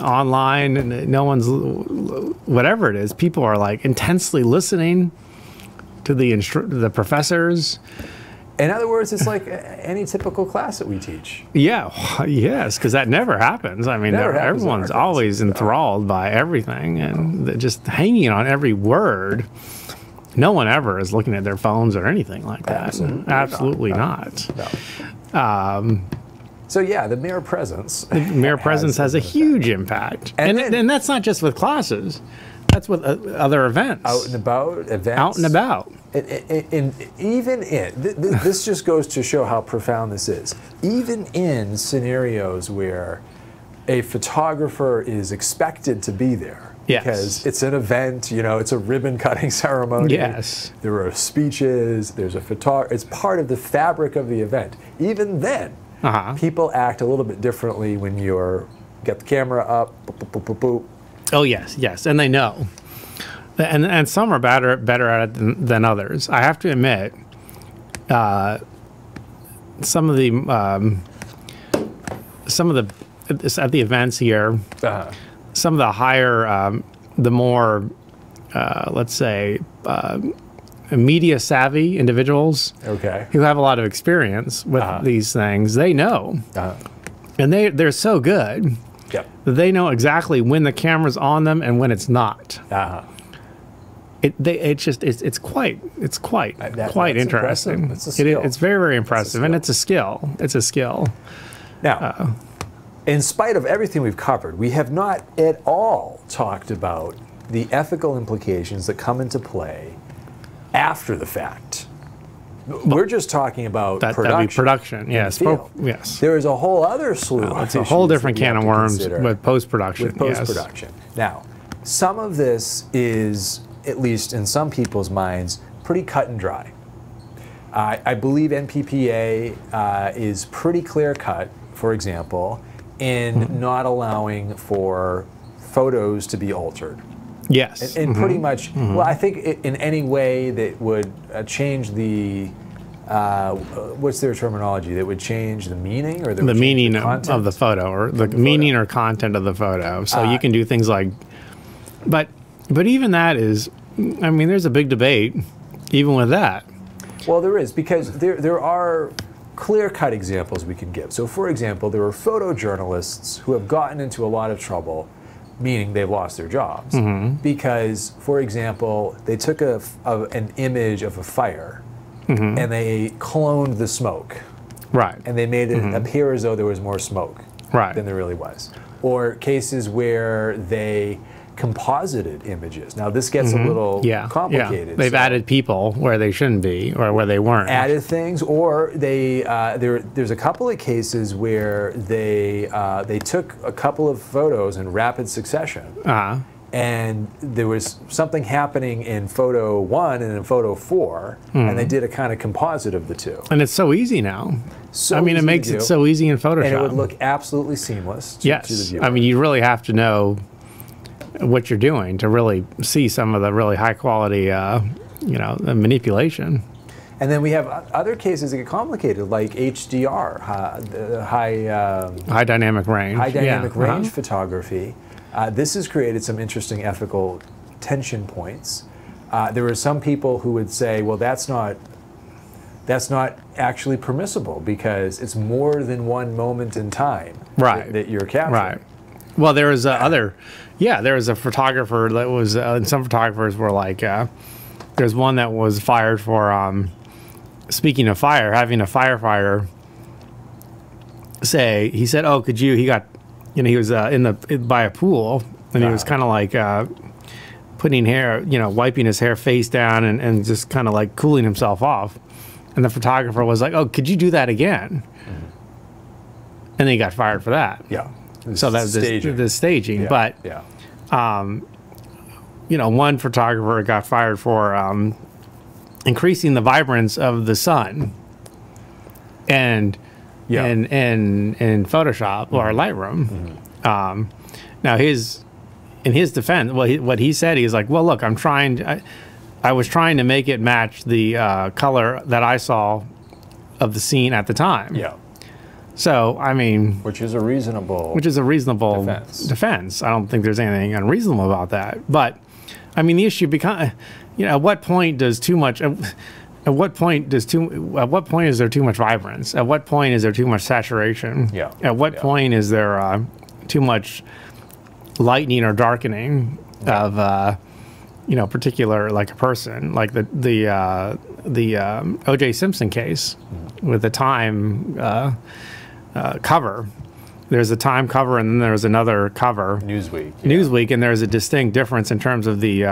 online, and no one's, whatever it is. People are like intensely listening to the professors. In other words, it's like any typical class that we teach. Yeah, yes, because that never happens. I mean, Never happens in our everyone's class. always enthralled by everything and they're just hanging on every word. No one ever is looking at their phones or anything like that. Absolutely not. No. So yeah, the mere presence. Mere presence has a huge impact. And that's not just with classes. That's with other events. Out and about, events. Out and about. This just goes to show how profound this is. Even in scenarios where a photographer is expected to be there, Yes. because it's an event, you know, it's a ribbon cutting ceremony. Yes. There are speeches, there's a photographer, it's part of the fabric of the event. Even then, people act a little bit differently when you're, get the camera up, boop, boop, boop, boop, boop. Oh, yes, yes, and they know. And some are better at it than others. I have to admit, some of the at the events here, some of the higher, the more, let's say, media savvy individuals, who have a lot of experience with these things, they know, and they're so good. Yep. They know exactly when the camera's on them and when it's not. It's quite interesting. It's a skill. It's very, very impressive, and it's a skill. It's a skill. Now, in spite of everything we've covered, we have not at all talked about the ethical implications that come into play after the fact. We're just talking about That'd production. be production. Yes. Field. Yes. There is a whole other slew of It's a whole issues different that we can have of to worms consider with post-production. with post-production. Now, some of this is, at least in some people's minds, pretty cut and dry. I believe NPPA is pretty clear-cut, for example, in not allowing for photos to be altered. Yes. And pretty much, well, I think in any way that would change the, what's their terminology? That would change the meaning, or the meaning of the photo, or the meaning or content of the photo. So you can do things like, but even that is, I mean, there's a big debate, even with that. Well, there is, because there are clear-cut examples we can give. So, for example, there are photojournalists who have gotten into a lot of trouble, meaning they've lost their jobs, because, for example, they took an image of a fire and they cloned the smoke. Right. And they made it appear as though there was more smoke than there really was. Or cases where they composited images. Now, this gets a little complicated. Yeah. They've added people where they shouldn't be, or where they weren't. Added things, or they there's a couple of cases where they took a couple of photos in rapid succession, and there was something happening in photo 1 and in photo 4, and they did a kind of composite of the two. And it's so easy now. So I mean, it makes it so easy in Photoshop. and it would look absolutely seamless to the viewer. I mean, you really have to know what you're doing to really see some of the really high quality, manipulation. And then we have other cases that get complicated, like HDR, high dynamic range. High dynamic range photography. This has created some interesting ethical tension points. There are some people who would say, well, that's not actually permissible, because it's more than one moment in time that you're capturing. Right. Well, there was there was a photographer that was, and some photographers were like, there's one that was fired for, speaking of fire, having a firefighter say, he said, oh, he was by a pool, and he was kind of like putting hair, wiping his hair face down and just kind of like cooling himself off. And the photographer was like, "Oh, could you do that again?" And then he got fired for that. Yeah. So that's the staging. Yeah. But, yeah. One photographer got fired for increasing the vibrance of the sun and in Photoshop or Lightroom. Now, in his defense, what he said, he was like, "Well, look, I was trying to make it match the color that I saw of the scene at the time." Yeah. So, I mean, Which is a reasonable defense. I don't think there's anything unreasonable about that. But, I mean, the issue becomes, at what point does too much? At what point is there too much vibrance? At what point is there too much saturation? Yeah. At what point is there too much lightening or darkening of particular, like a person, like the O.J. Simpson case with the Time cover. There's a Time cover and then there's another cover, Newsweek. Newsweek, and there's a distinct difference in terms of the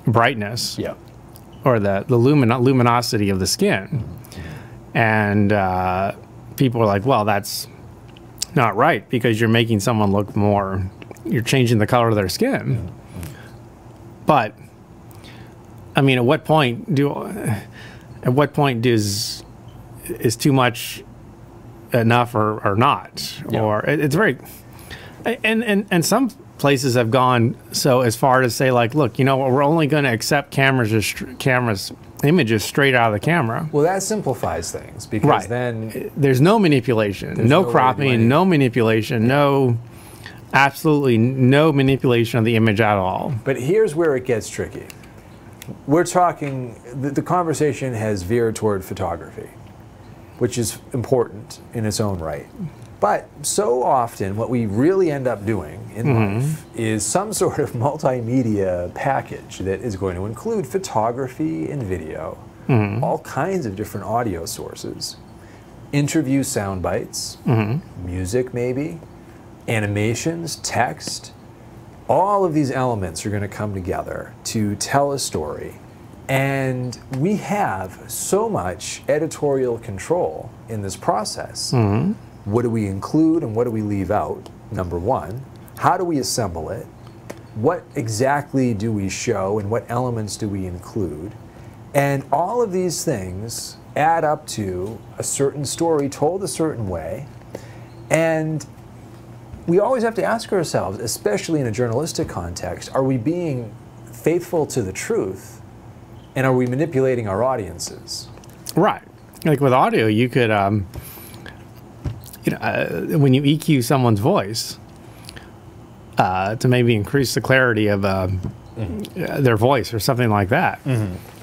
brightness, or the luminosity of the skin, and people are like, "Well, that's not right because you're making someone look more. You're changing the color of their skin." But I mean, at what point is too much enough or not? Yeah. Or it's very, and some places have gone so as far to say, like, look, we're only going to accept images straight out of the camera. Well, that simplifies things because then there's no manipulation, no cropping, no manipulation, absolutely no manipulation of the image at all. But here's where it gets tricky. We're talking, the conversation has veered toward photography, which is important in its own right. But so often what we really end up doing in life is some sort of multimedia package that is going to include photography and video, all kinds of different audio sources, interview sound bites, music maybe, animations, text. All of these elements are going to come together to tell a story. And we have so much editorial control in this process. What do we include and what do we leave out? Number one, how do we assemble it? What exactly do we show and what elements do we include? And all of these things add up to a certain story told a certain way. And we always have to ask ourselves, especially in a journalistic context, are we being faithful to the truth and are we manipulating our audiences? Right. Like with audio, you could, when you EQ someone's voice to maybe increase the clarity of their voice or something like that,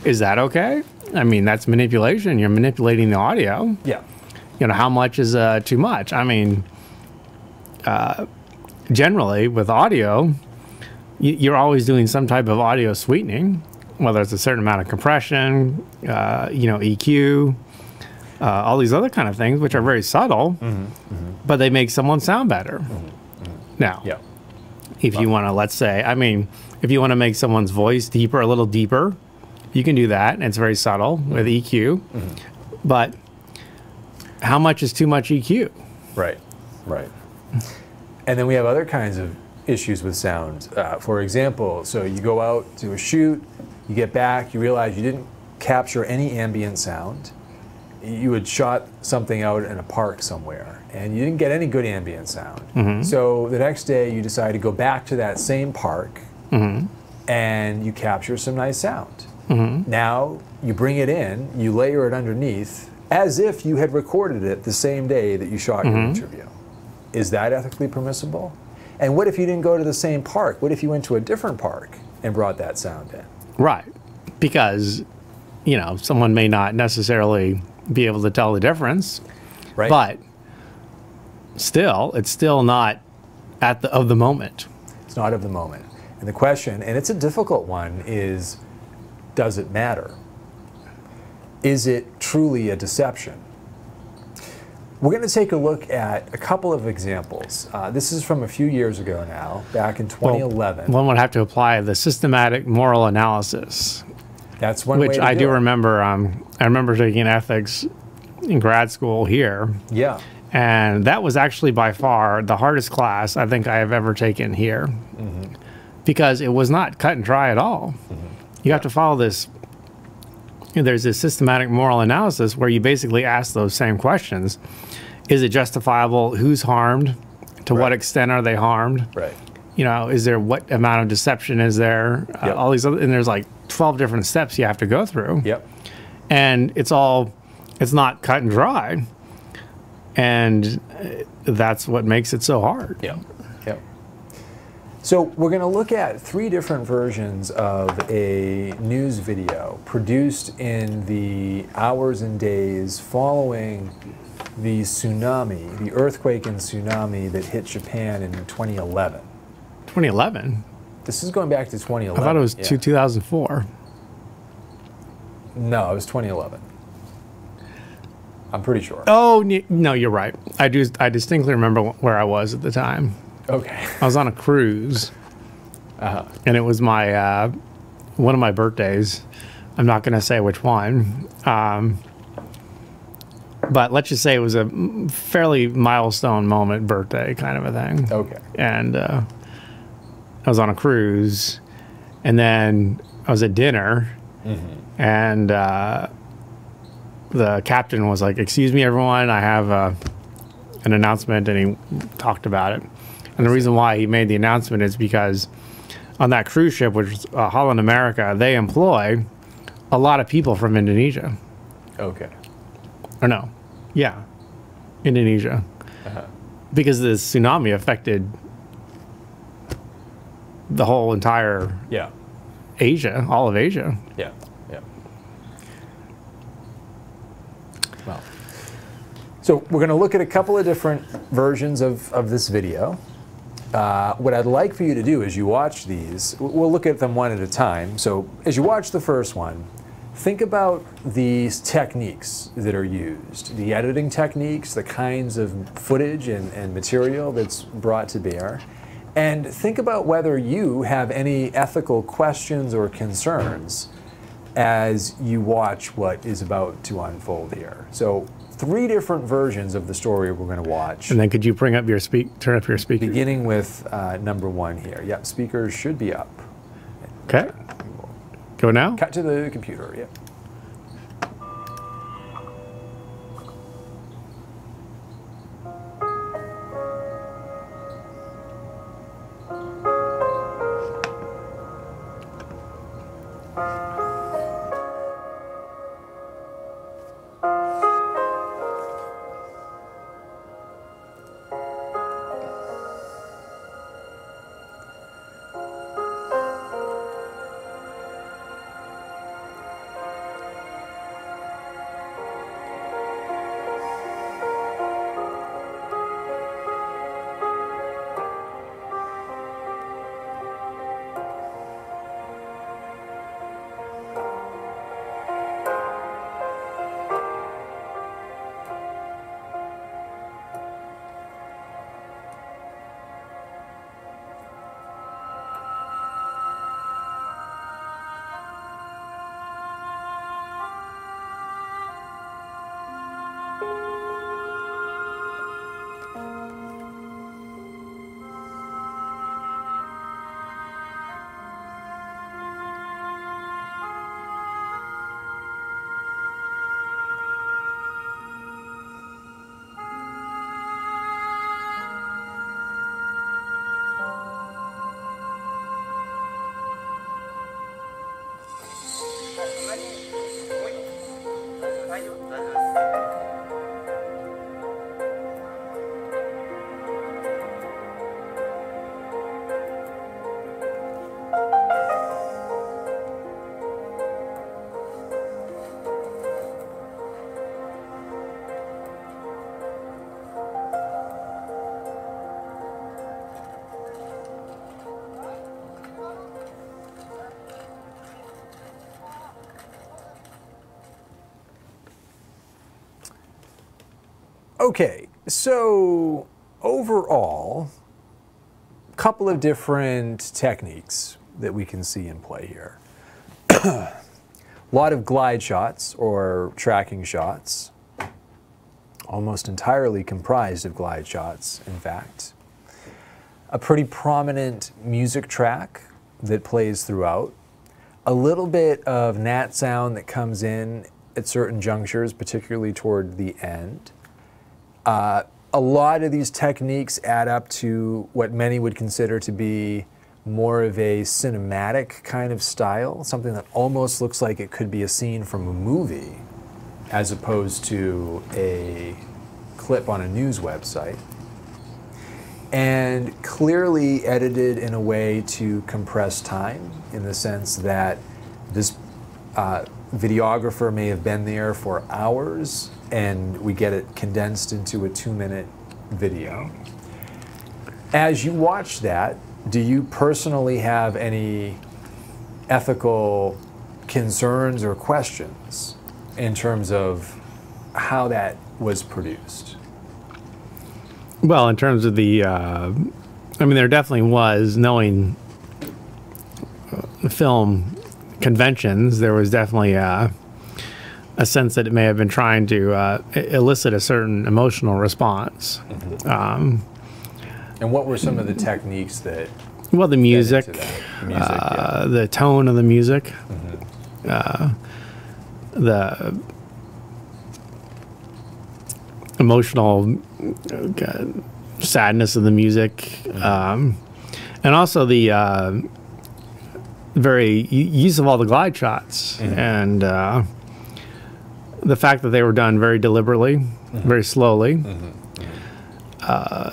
is that okay? I mean, that's manipulation. You're manipulating the audio. Yeah. How much is too much? I mean, generally with audio, you're always doing some type of audio sweetening, whether it's a certain amount of compression, EQ, all these other kind of things, which are very subtle, but they make someone sound better. Now, if you want to, let's say, I mean, if you want to make someone's voice deeper, a little deeper, you can do that. And it's very subtle with EQ. But how much is too much EQ? Right, right. And then we have other kinds of issues with sound. For example, so you go out to a shoot, you get back, you realize you didn't capture any ambient sound. You had shot something out in a park somewhere, and you didn't get any good ambient sound. So the next day you decide to go back to that same park, and you capture some nice sound. Now you bring it in, you layer it underneath, as if you had recorded it the same day that you shot your interview. Is that ethically permissible? And what if you didn't go to the same park? What if you went to a different park and brought that sound in? Right. Because, someone may not necessarily be able to tell the difference. Right. But still, it's still not of the moment. It's not of the moment. And the question, and it's a difficult one, is does it matter? Is it truly a deception? We're going to take a look at a couple of examples. This is from a few years ago now, back in 2011. One would have to apply the systematic moral analysis, That's one way which to I do it. remember. I remember taking ethics in grad school here. Yeah. And that was actually by far the hardest class I think I have ever taken here, because it was not cut and dry at all. You have to follow this. There's this systematic moral analysis where you basically ask those same questions. Is it justifiable? Who's harmed? To what extent are they harmed? Right. You know, is there, what amount of deception is there? Yep. All these other, and there's like 12 different steps you have to go through. Yep. And it's not cut and dry. And that's what makes it so hard. Yep. Yep. So we're going to look at 3 different versions of a news video produced in the hours and days following the tsunami, the earthquake and tsunami that hit Japan in 2011. 2011? This is going back to 2011. I thought it was yeah. 2004. No, it was 2011. I'm pretty sure. Oh, no, you're right. I distinctly remember where I was at the time. Okay. I was on a cruise, and it was my one of my birthdays. I'm not going to say which one, but let's just say it was a fairly milestone moment birthday kind of a thing. Okay. And I was on a cruise, and then I was at dinner, and the captain was like, "Excuse me, everyone, I have an announcement," and he talked about it. And the reason why he made the announcement is because on that cruise ship, which is Holland America, they employ a lot of people from Indonesia. Okay. Or no, yeah, Indonesia. Because the tsunami affected the whole entire Yeah. Asia, all of Asia. Yeah. Yeah. Well, so we're going to look at a couple of different versions of this video. What I'd like for you to do as you watch these, we'll look at them one at a time. So as you watch the first one, think about these techniques that are used, the editing techniques, the kinds of footage and material that's brought to bear, and think about whether you have any ethical questions or concerns as you watch what is about to unfold here. So 3 different versions of the story we're going to watch. And then could you turn up your speaker? Beginning with number 1 here. Yep, speakers should be up. Okay. Go now? Cut to the computer, yep. Okay, so overall, a couple of different techniques that we can see in play here. A lot of glide shots or tracking shots, almost entirely comprised of glide shots, in fact. A pretty prominent music track that plays throughout. A little bit of nat sound that comes in at certain junctures, particularly toward the end. A lot of these techniques add up to what many would consider to be more of a cinematic kind of style, something that almost looks like it could be a scene from a movie as opposed to a clip on a news website. And clearly edited in a way to compress time, in the sense that this videographer may have been there for hours and we get it condensed into a 2-minute video. As you watch that, do you personally have any ethical concerns or questions in terms of how that was produced? Well, in terms of the, I mean, there definitely was, knowing film conventions, there was definitely a sense that it may have been trying to elicit a certain emotional response. Mm-hmm. And what were some of the techniques that? Well, the music, yeah. The tone of the music, Mm-hmm. The emotional sadness of the music, Mm-hmm. and also the very use of all the glide shots, Mm-hmm. and the fact that they were done very deliberately, Mm-hmm. very slowly, Mm-hmm.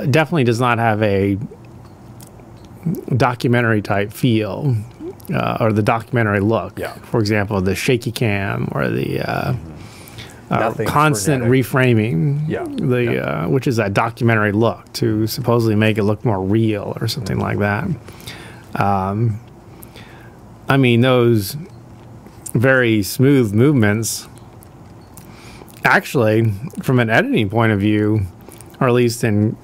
definitely does not have a documentary type feel, or the documentary look. Yeah. For example, the shaky cam or the Nothing constant frenetic. reframing, Yeah. which is that documentary look to supposedly make it look more real or something like that. I mean, those very smooth movements, actually, from an editing point of view, or at least in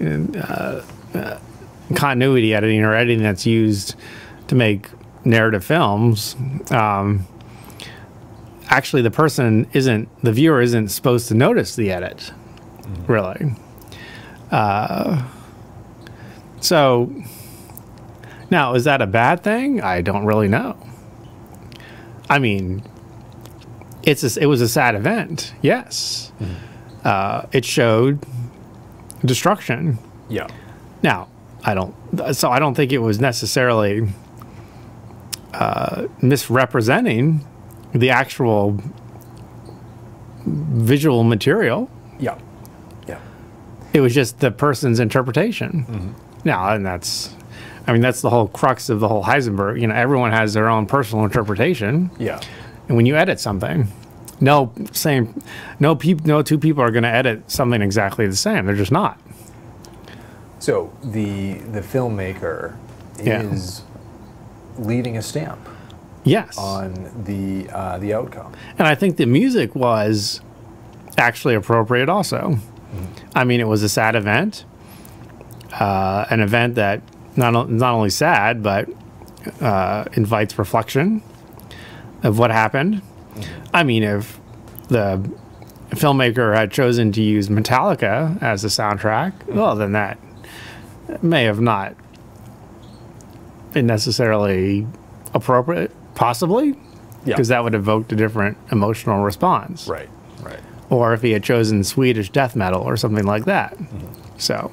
continuity editing or editing that's used to make narrative films, actually the viewer isn't supposed to notice the edit, really. So now, is that a bad thing? I don't really know. I mean, it was a sad event, yes. It showed destruction. Yeah. Now, I don't think it was necessarily misrepresenting the actual visual material. Yeah. Yeah. It was just the person's interpretation. Mm-hmm. Now, and that's the whole crux of the whole Heisenberg. You know, everyone has their own personal interpretation. Yeah. And when you edit something, no two people are going to edit something exactly the same. They're just not. So the filmmaker is leaving a stamp Yes. on the outcome. And I think the music was actually appropriate also. Mm-hmm. I mean, it was a sad event, an event that not only sad, but invites reflection of what happened. Mm-hmm. I mean, if the filmmaker had chosen to use Metallica as the soundtrack, well, then that may have not been necessarily appropriate, possibly, because that would evoke a different emotional response. Right. Right. Or if he had chosen Swedish death metal or something like that. Mm-hmm. So,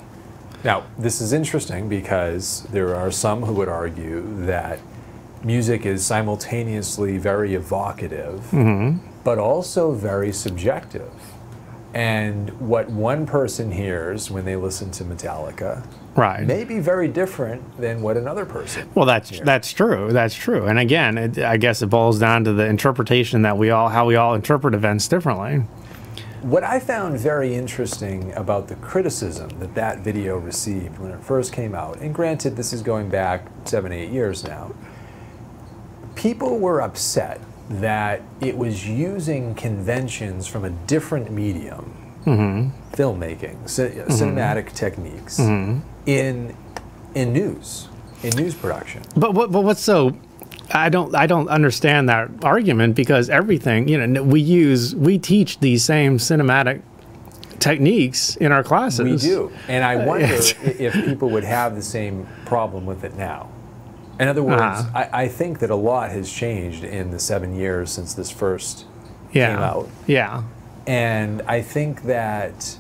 Now, this is interesting because there are some who would argue that music is simultaneously very evocative, but also very subjective. And what one person hears when they listen to Metallica right. may be very different than what another person. Well, that's true. That's true. And again, I guess it boils down to the interpretation that how we all interpret events differently. What I found very interesting about the criticism that video received when it first came out, and granted this is going back 7-8 years now, people were upset that it was using conventions from a different medium filmmaking, cinematic techniques in news production. But what's so? I don't understand that argument, because everything, you know, we teach these same cinematic techniques in our classes. We do, and I wonder if people would have the same problem with it now. In other words, I think that a lot has changed in the 7 years since this first came out. Yeah. And I think that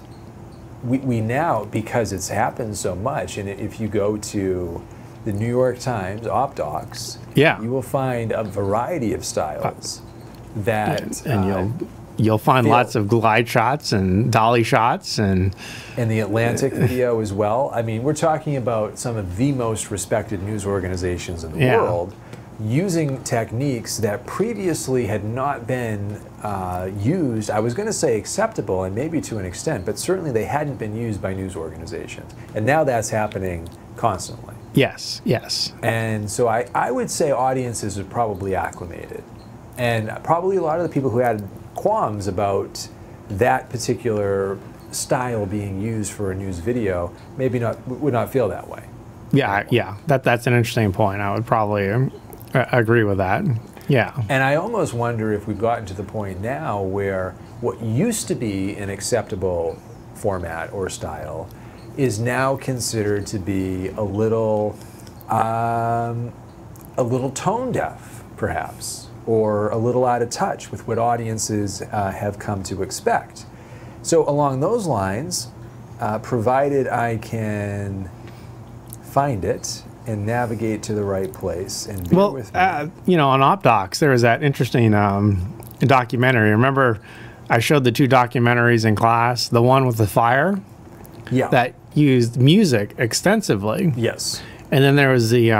we now, because it's happened so much, and if you go to the New York Times OpDocs, you will find a variety of styles that... And you'll find lots of glide shots and dolly shots and the Atlantic video as well. I mean, we're talking about some of the most respected news organizations in the world using techniques that previously had not been used. I was going to say acceptable, and maybe to an extent, but certainly they hadn't been used by news organizations. And now that's happening constantly. Yes, yes. And so I would say audiences are probably acclimated. And probably a lot of the people who had qualms about that particular style being used for a news video would not feel that way. Yeah. That's an interesting point. I would probably agree with that. Yeah. And I almost wonder if we've gotten to the point now where what used to be an acceptable format or style is now considered to be a little tone deaf, perhaps, or a little out of touch with what audiences have come to expect. So along those lines, provided I can find it and navigate to the right place and bear with me. You know, on OpDocs, there was that interesting documentary. Remember, I showed the two documentaries in class, the one with the fire that used music extensively. Yes. And then there was the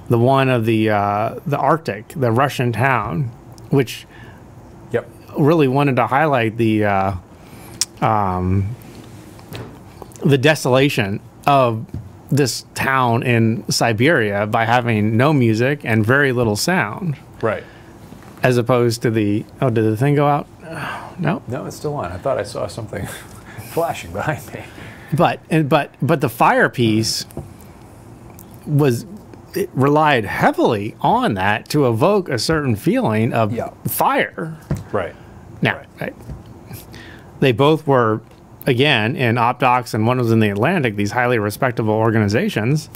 one of the Arctic, the Russian town, which really wanted to highlight the desolation of this town in Siberia by having no music and very little sound. Right. As opposed to did the thing go out? No. No, it's still on. I thought I saw something flashing behind me. But the fire piece it relied heavily on that to evoke a certain feeling of fire. Right. Now, they both were, again, in OpDocs, and one was in the Atlantic, these highly respectable organizations.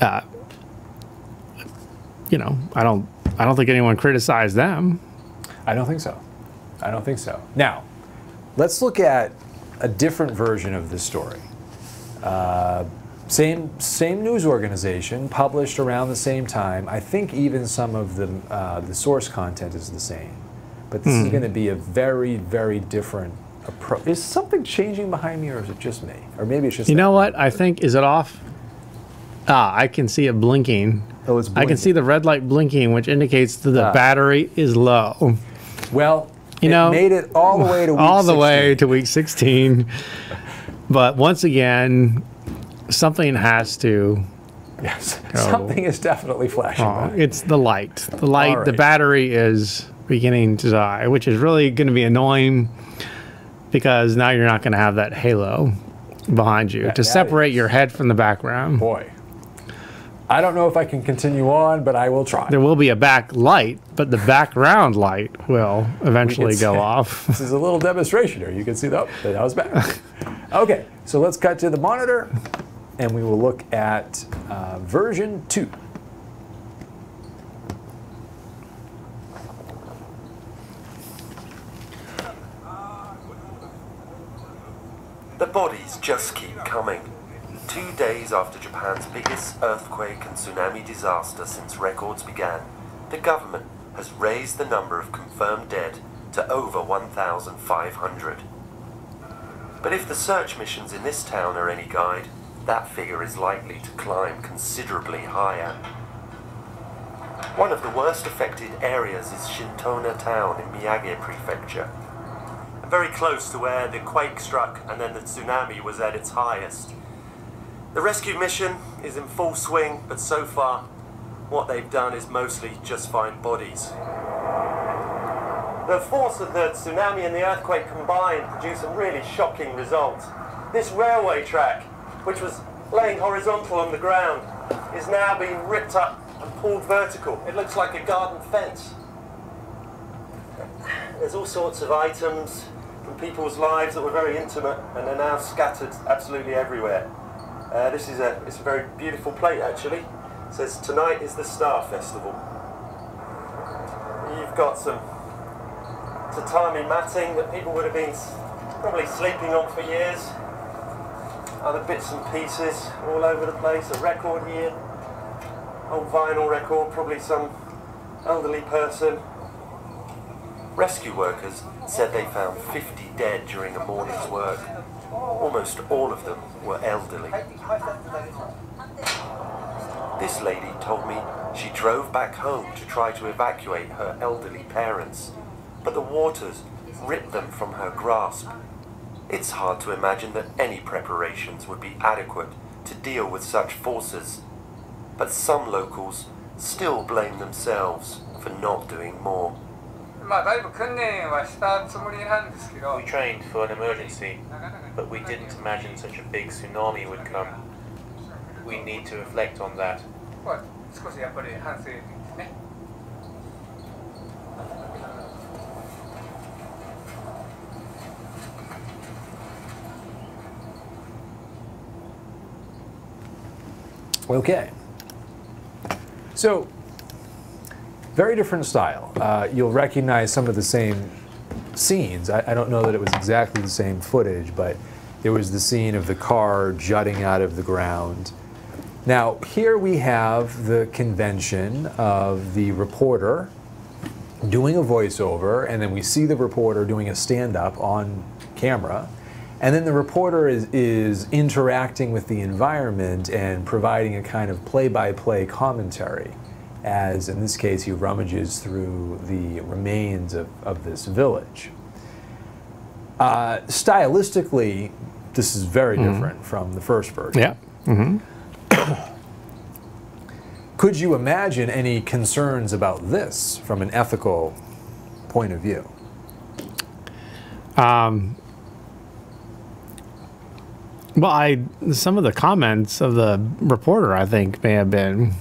You know, I don't think anyone criticized them. I don't think so. I don't think so. Now, let's look at a different version of this story. Same news organization, published around the same time. I think even some of the source content is the same. But this is going to be a very, very different approach. Is something changing behind me, or is it just me? Or maybe it's just... You know what? I think, is it off? I can see it blinking. Oh, it's blinking. I can see the red light blinking, which indicates that the battery is low. Well, it made it all the way to week 16. All the way to week 16. But once again, something has to... Yes, something is definitely flashing by. It's the light. The light, right. The battery is beginning to die, which is really going to be annoying, because now you're not going to have that halo behind you to separate your head from the background. Boy, I don't know if I can continue on, but I will try. There will be a backlight, but the background light will eventually go off. This is a little demonstration here. You can see that was back. Okay, so let's cut to the monitor, and we will look at version 2. The bodies just keep coming. 2 days after Japan's biggest earthquake and tsunami disaster since records began, the government has raised the number of confirmed dead to over 1,500. But if the search missions in this town are any guide, that figure is likely to climb considerably higher. One of the worst affected areas is Shintona town in Miyagi Prefecture. Very close to where the quake struck and then the tsunami was at its highest. The rescue mission is in full swing, but so far what they've done is mostly just find bodies. The force of the tsunami and the earthquake combined produced some really shocking results. This railway track, which was laying horizontal on the ground, is now being ripped up and pulled vertical. It looks like a garden fence. There's all sorts of items from people's lives that were very intimate and are now scattered absolutely everywhere. It's a very beautiful plate actually. It says, "Tonight is the Star Festival." You've got some tatami matting that people would have been probably sleeping on for years. Other bits and pieces all over the place. A record here, old vinyl record, probably some elderly person. Rescue workers said they found 50 dead during a morning's work. Almost all of them were elderly. This lady told me she drove back home to try to evacuate her elderly parents, but the waters ripped them from her grasp. It's hard to imagine that any preparations would be adequate to deal with such forces, but some locals still blame themselves for not doing more. まあだいぶ訓練はしたつもりなんですけど We trained for an emergency, but we didn't imagine such a big tsunami would come. We need to reflect on that. 少しやっぱり反省ですね。Okay. So, very different style. You'll recognize some of the same scenes. I don't know that it was exactly the same footage, but there was the scene of the car jutting out of the ground. Now, here we have the convention of the reporter doing a voiceover, and then we see the reporter doing a stand-up on camera. And then the reporter is interacting with the environment and providing a kind of play-by-play commentary, as in this case he rummages through the remains of this village. Stylistically, this is very different from the first version. Yeah. Mm-hmm. Could you imagine any concerns about this from an ethical point of view? Well, some of the comments of the reporter, I think, may have been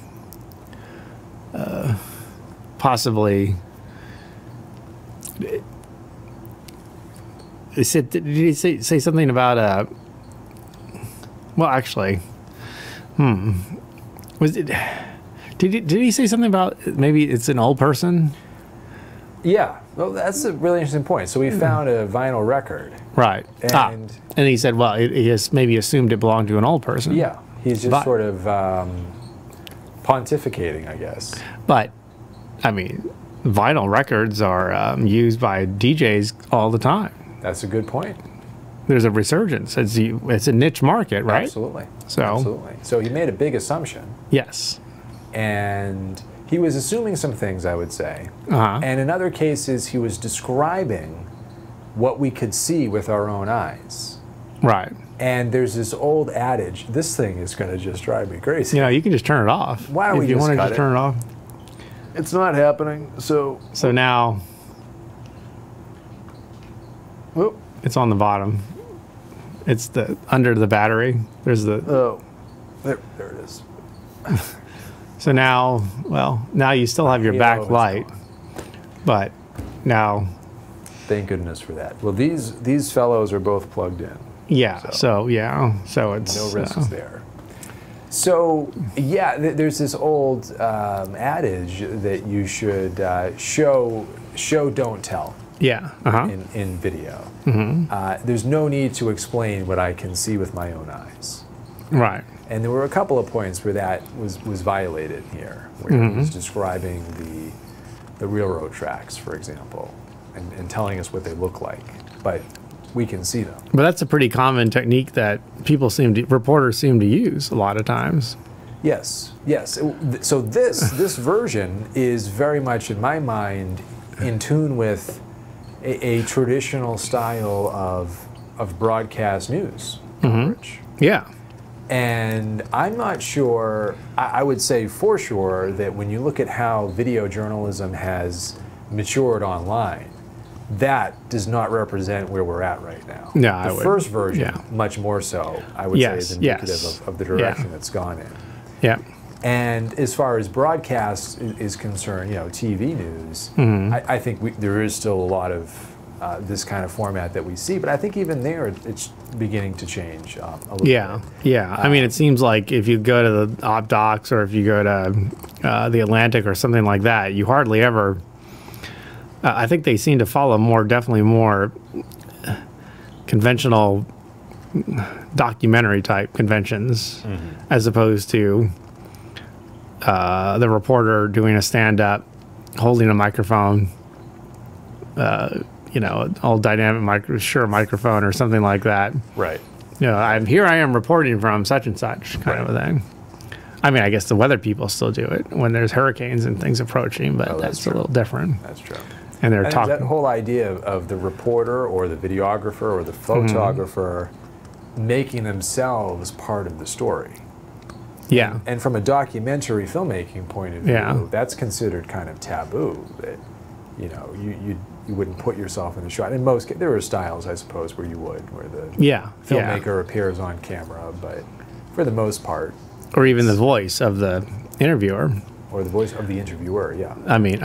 possibly. Did he say something about well, actually, was it? Did he say something about maybe it's an old person? Yeah, well, that's a really interesting point. So we found a vinyl record. Right. And he said, well, he has maybe assumed it belonged to an old person. Yeah, he's just sort of pontificating, I guess. But, I mean, vinyl records are used by DJs all the time. That's a good point. There's a resurgence. It's a niche market, right? Absolutely. So, absolutely. So he made a big assumption. Yes. And he was assuming some things, I would say. And in other cases, he was describing what we could see with our own eyes. Right. And there's this old adage, this thing is going to just drive me crazy. You know, you can just turn it off. Why don't we if you just want to cut just it? turn it off. It's not happening, so... So now, Whoop. it's on the bottom. It's under the battery. There's the... Oh, there it is. So now, well, now you still have your backlight, but now... Thank goodness for that. Well, these fellows are both plugged in. Yeah, so it's... No risks there. So, yeah, there's this old adage that you should show, don't tell. Yeah. In video. There's no need to explain what I can see with my own eyes. Right. And there were a couple of points where that was violated here, where he was describing the railroad tracks, for example, and telling us what they look like. But we can see them. But that's a pretty common technique that reporters seem to use a lot of times. Yes, yes. So this version is very much, in my mind, in tune with a traditional style of broadcast news coverage. Yeah. And I'm not sure, I would say for sure that when you look at how video journalism has matured online, that does not represent where we're at right now. No, I the would- first version, yeah. much more so, I would Yes, say, is indicative yes. of the direction Yeah. it's gone in. Yeah. And as far as broadcast is concerned, TV news, Mm-hmm. I think there is still a lot of this kind of format that we see, but I think even there it's beginning to change a little Yeah, bit. yeah. I mean, it seems like if you go to the Op Docs or if you go to the Atlantic or something like that, you hardly ever. I think they seem to follow definitely more conventional documentary type conventions, as opposed to the reporter doing a stand up, holding a microphone. All dynamic microphone or something like that. Right. I am reporting from such and such kind of a thing. I mean, I guess the weather people still do it when there's hurricanes and things approaching, but that's that's a true. little different. That's true. And they're And talking. that whole idea of the reporter or the videographer or the photographer making themselves part of the story. Yeah. And from a documentary filmmaking point of view, Yeah. that's considered kind of taboo. That you wouldn't put yourself in the shot. In most cases, there are styles, I suppose, where you would, where the Yeah. filmmaker appears on camera, but for the most part, Or even the voice of the interviewer. or the voice of the interviewer, yeah. I mean,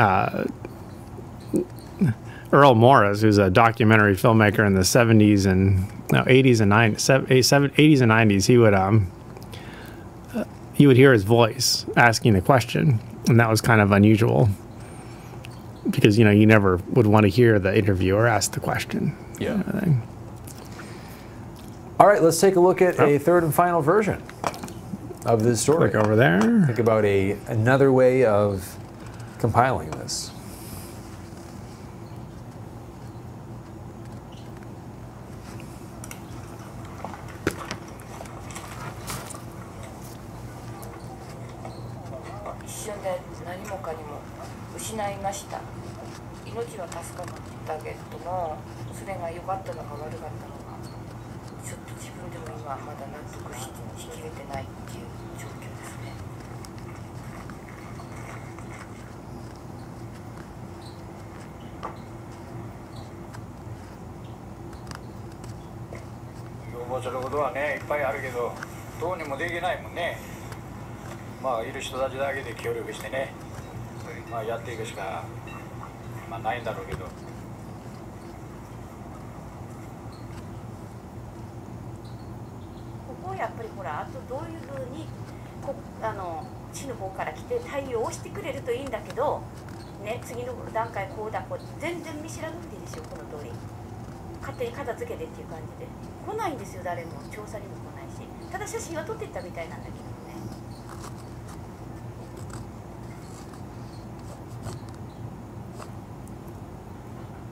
Earl Morris, who's a documentary filmmaker in the 70s and 80s and 80s and 90s, he would hear his voice asking a question, and that was kind of unusual because you never would want to hear the interviewer ask the question. Yeah. kind of thing. All right, let's take a look at Oh. a third and final version of this story. Look over there. Think about another way of compiling this.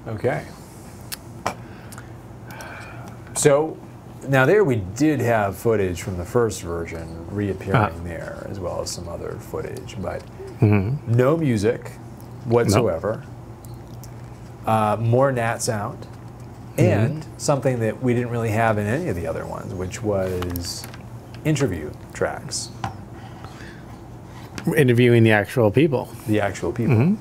Okay. So now there we did have footage from the first version reappearing there, as well as some other footage, but no music whatsoever. More nat sound, and something that we didn't really have in any of the other ones, which was interview tracks. Interviewing the actual people. The actual people,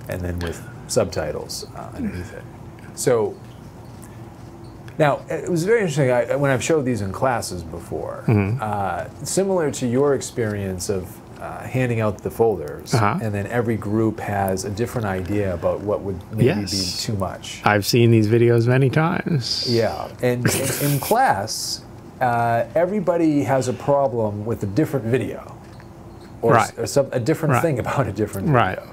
and then with subtitles underneath it. So now it was very interesting when I've showed these in classes before. Similar to your experience of handing out the folders, and then every group has a different idea about what would maybe be too much. I've seen these videos many times. Yeah, and in class, everybody has a problem with a different video, or a different thing about a different video.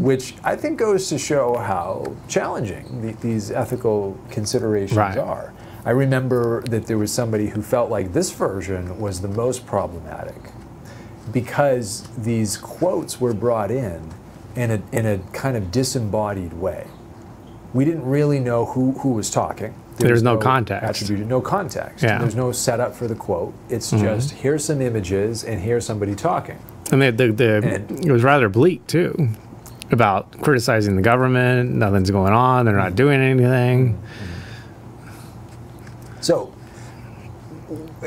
Which I think goes to show how challenging these ethical considerations are. I remember that there was somebody who felt like this version was the most problematic because these quotes were brought in a kind of disembodied way. We didn't really know who was talking. There's no context. Attributed, no context. Yeah. There's no setup for the quote. It's just here's some images and here's somebody talking. And it was rather bleak too, about criticizing the government. Nothing's going on. They're not doing anything. So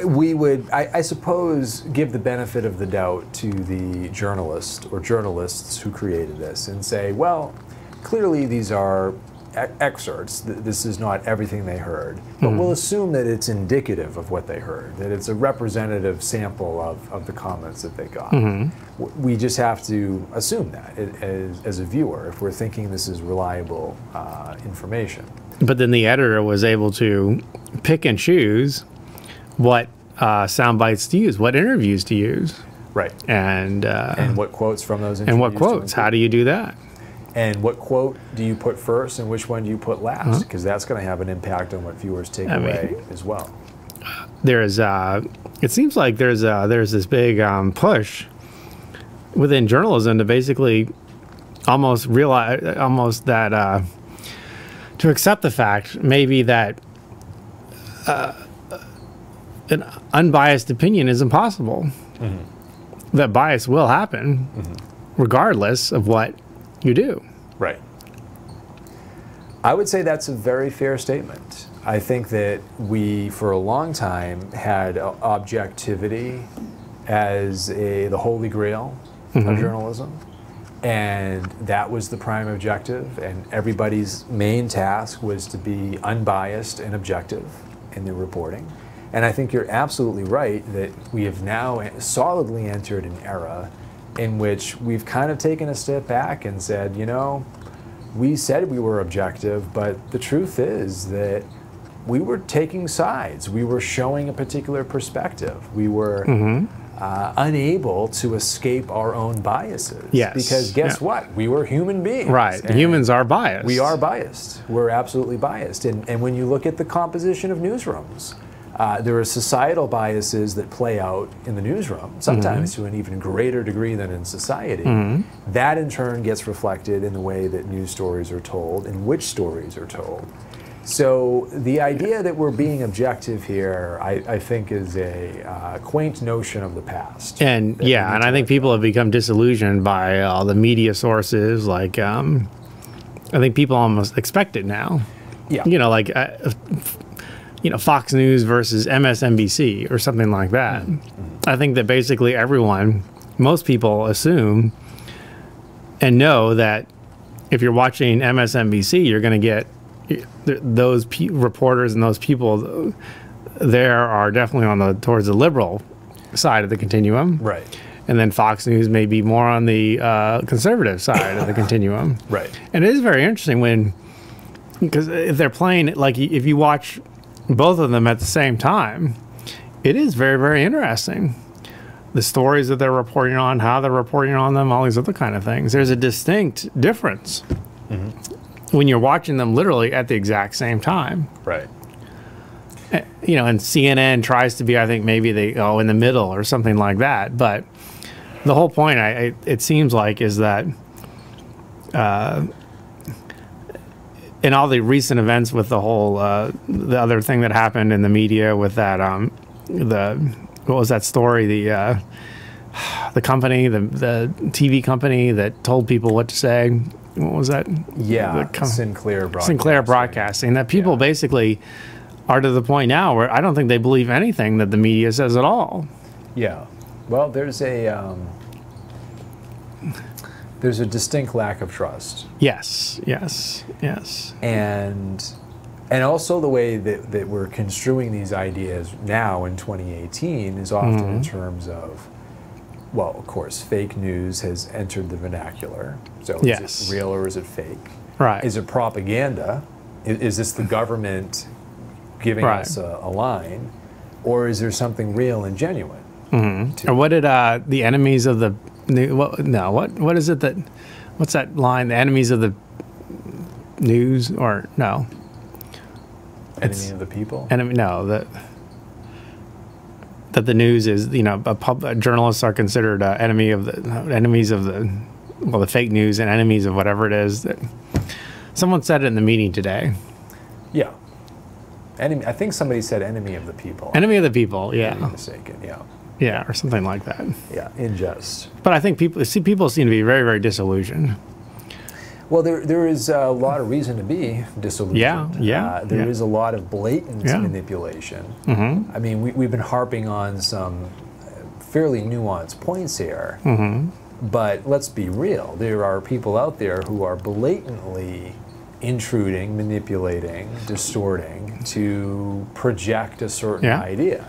we would, I suppose, give the benefit of the doubt to the journalist or journalists who created this and say, well, clearly these are excerpts. This is not everything they heard, but we'll assume that it's indicative of what they heard, that it's a representative sample of the comments that they got. We just have to assume that as a viewer, if we're thinking this is reliable information. But then the editor was able to pick and choose what sound bites to use, what interviews to use. Right. And what quotes from those interviews. And what quotes? How do you do that? And what quote do you put first and which one do you put last? Because that's going to have an impact on what viewers take away as well. There's, it seems like there's this big push within journalism to basically almost realize, that, to accept the fact maybe that an unbiased opinion is impossible. That bias will happen regardless of what you do. Right. I would say that's a very fair statement. I think that we, for a long time, had objectivity as the holy grail of journalism. And that was the prime objective. And everybody's main task was to be unbiased and objective in their reporting. And I think you're absolutely right that we have now solidly entered an era in which we've kind of taken a step back and said, you know, we said we were objective, but the truth is that we were taking sides. We were showing a particular perspective. We were unable to escape our own biases. Yes. Because guess what? We were human beings. Right. Humans are biased. We are biased. We're absolutely biased. And when you look at the composition of newsrooms, there are societal biases that play out in the newsroom, sometimes to an even greater degree than in society. That in turn gets reflected in the way that news stories are told and which stories are told. So the idea that we're being objective here, I think, is a quaint notion of the past. And yeah, and I think people have become disillusioned by all the media sources. Like, I think people almost expect it now. Yeah. You know, like, you know, Fox News versus MSNBC or something like that. I think that basically most people assume and know that if you're watching MSNBC, you're going to get those reporters and those people there are definitely towards the liberal side of the continuum. Right. And then Fox News may be more on the conservative side of the continuum. Right. And it is very interesting because if they're playing, like if you watch both of them at the same time, it is very, very interesting. The stories that they're reporting on, how they're reporting on them, all these other kind of things. There's a distinct difference when you're watching them literally at the exact same time. Right. You know, and CNN tries to be, I think, maybe they go in the middle or something like that. But the whole point, it seems like, is that in all the recent events with the whole, the other thing that happened in the media with that, what was that story? The company, the TV company that told people what to say. What was that? Yeah, Sinclair Broadcasting. Sinclair Broadcasting. That people basically are to the point now where I don't think they believe anything that the media says at all. Yeah. Well, there's a distinct lack of trust. Yes. And also the way that we're construing these ideas now in 2018 is often in terms of, well, of course, fake news has entered the vernacular. So is it real or is it fake? Right. Is it propaganda? Is this the government giving us a line? Or is there something real and genuine? Or what did the enemies of the what is it that, what's that line? The enemies of the news, or no? Enemy of the people? Enemy, no, that the news is, you know, journalists are considered enemies of the fake news and enemies of whatever it is. That someone said it in the meeting today. Yeah. Enemy. I think somebody said enemy of the people. Enemy of the people, yeah. If I'm not mistaken, yeah. Yeah, or something like that. Yeah, in jest. But I think people seem to be very, very disillusioned. Well, there is a lot of reason to be disillusioned. There is a lot of blatant manipulation. I mean, we've been harping on some fairly nuanced points here. But let's be real. There are people out there who are blatantly intruding, manipulating, distorting to project a certain Yeah. idea.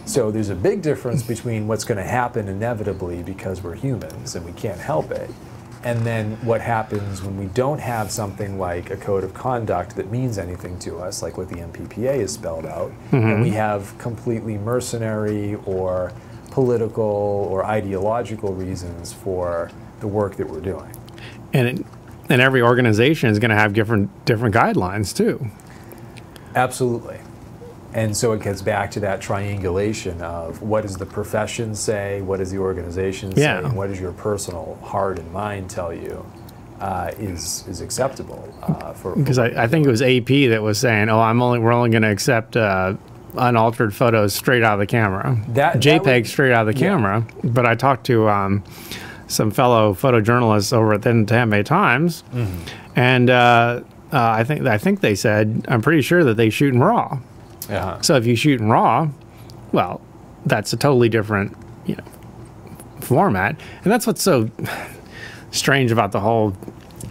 So there's a big difference between what's going to happen inevitably because we're humans and we can't help it, and then what happens when we don't have something like a code of conduct that means anything to us, like what the MPPA is spelled out, and we have completely mercenary or political or ideological reasons for the work that we're doing. And every organization is going to have different guidelines too. Absolutely. And so it gets back to that triangulation of what does the profession say, what does the organization say, Yeah. and what does your personal heart and mind tell you is acceptable for. Because I think it was AP that was saying, "Oh, we're only going to accept unaltered photos straight out of the camera, That JPEG would- straight out of the camera." But I talked to some fellow photojournalists over at the Tampa Times, and I think they said, I'm pretty sure that they shoot in RAW. Uh-huh. So if you shoot in RAW, well, that's a totally different, format, and that's what's so strange about the whole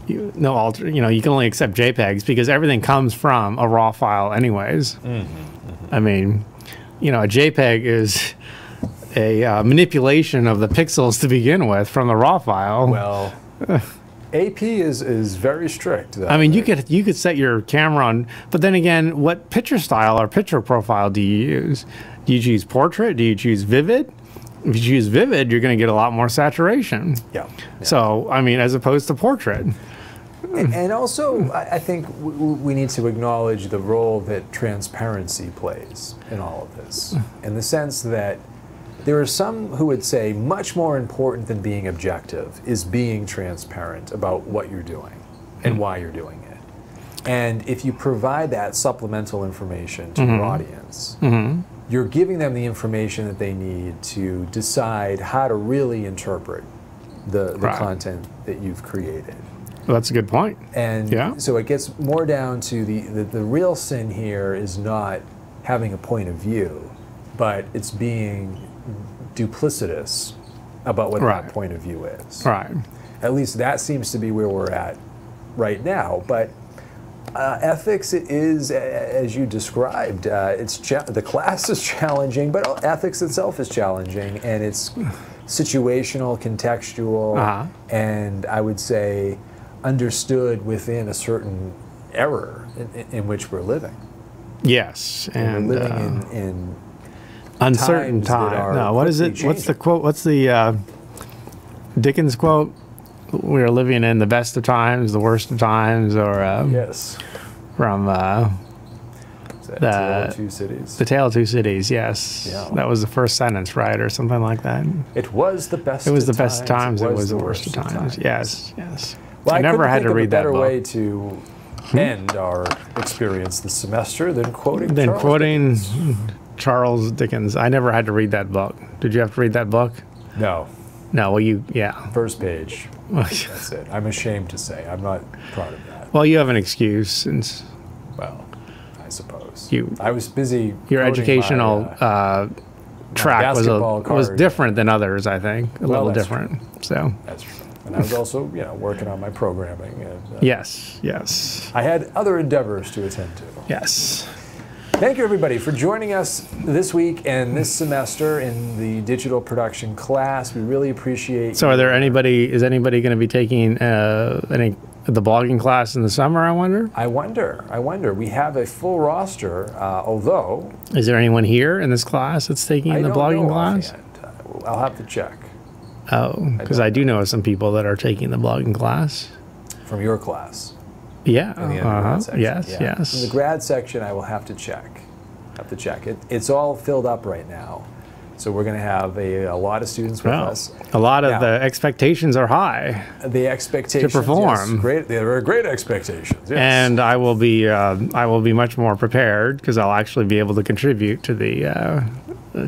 you can only accept JPEGs because everything comes from a RAW file anyways. I mean, a JPEG is a manipulation of the pixels to begin with from the RAW file. Well, AP is very strict. Though, I mean, right? you could set your camera on, but then again, what picture style or picture profile do you use? Do you choose portrait? Do you choose vivid? If you choose vivid, you're going to get a lot more saturation. Yeah. So, I mean, as opposed to portrait. And also, I think we need to acknowledge the role that transparency plays in all of this, in the sense that there are some who would say much more important than being objective is being transparent about what you're doing and why you're doing it. And if you provide that supplemental information to your audience, you're giving them the information that they need to decide how to really interpret the Right. content that you've created. Well, that's a good point. And Yeah. so it gets more down to the real sin here is not having a point of view, but it's being duplicitous about what Right. that point of view is. Right. At least that seems to be where we're at right now. But ethics is, as you described, the class is challenging, but ethics itself is challenging, and it's situational, contextual, and I would say understood within a certain era in which we're living. Yes. And And we're living in uncertain times that time. are No, what is it? quickly What's the changing. quote? What's the Dickens quote? We are living in the best of times, the worst of times, or yes. from Is that Tale of Two Cities? The Tale of Two Cities. Yes, Yeah. that was the first sentence, right, or something like that. It was the best. It was of the best of times. It was the the worst of times. Yes, yes. Well, I never couldn't had think to of read a better that book. way to end our experience this semester than quoting. Then Charles quoting Dickens. Charles Dickens. I never had to read that book. Did you have to read that book? No, No. Well, yeah. first page. That's it. I'm ashamed to say I'm not proud of that. Well, you have an excuse since Well, I suppose You- I was busy. your coding educational my, track basketball was card. different than others. I think a Well, little that's different. So That's true. And I was also, working on my programming. And, yes, yes, I had other endeavors to attend to. yes. Thank you, everybody, for joining us this week and this semester in the digital production class. We really appreciate. So, is anybody going to be taking the blogging class in the summer? I wonder. I wonder. We have a full roster, although Is there anyone here in this class that's taking I the don't blogging know class? offhand. I'll have to check Oh, because I do know some people that are taking the blogging class. from your class. Yeah. In the undergrad section. Yes. Yeah. In Yes. the grad section, I will have to check. It's all filled up right now. So we're going to have a lot of students with Well, us. a lot of Now- the expectations are high, The expectations to perform. Yes, great. There are great expectations. Yes. and I will be much more prepared because I'll actually be able to contribute to the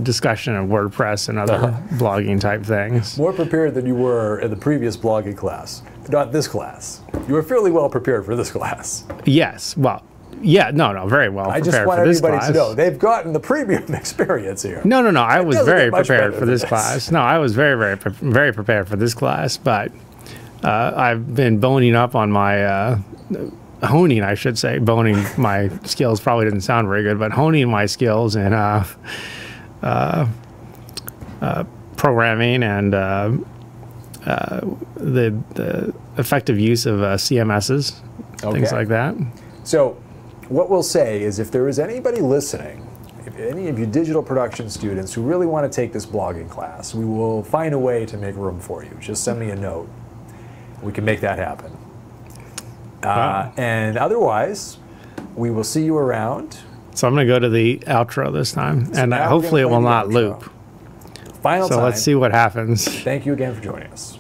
discussion of WordPress and other blogging type things. more prepared than you were in the previous blogging class. Not this class. You were fairly well prepared for this class. Yes. Well. Yeah. No. Very well I prepared just want for this everybody class. to know they've gotten the premium experience here. No. I was doesn't very get much prepared better for than this this. class. No, I was very prepared for this class. But I've been boning up on my honing, I should say, boning my skills probably didn't sound very good, but honing my skills in programming and the effective use of CMSs, things like that. So what we'll say is if there is anybody listening, if any of you digital production students who really want to take this blogging class, we will find a way to make room for you. Just send me a note. We can make that happen. And otherwise, we will see you around. So I'm going to go to the outro this time, and hopefully it will not loop. Final time. So let's see what happens. Thank you again for joining us.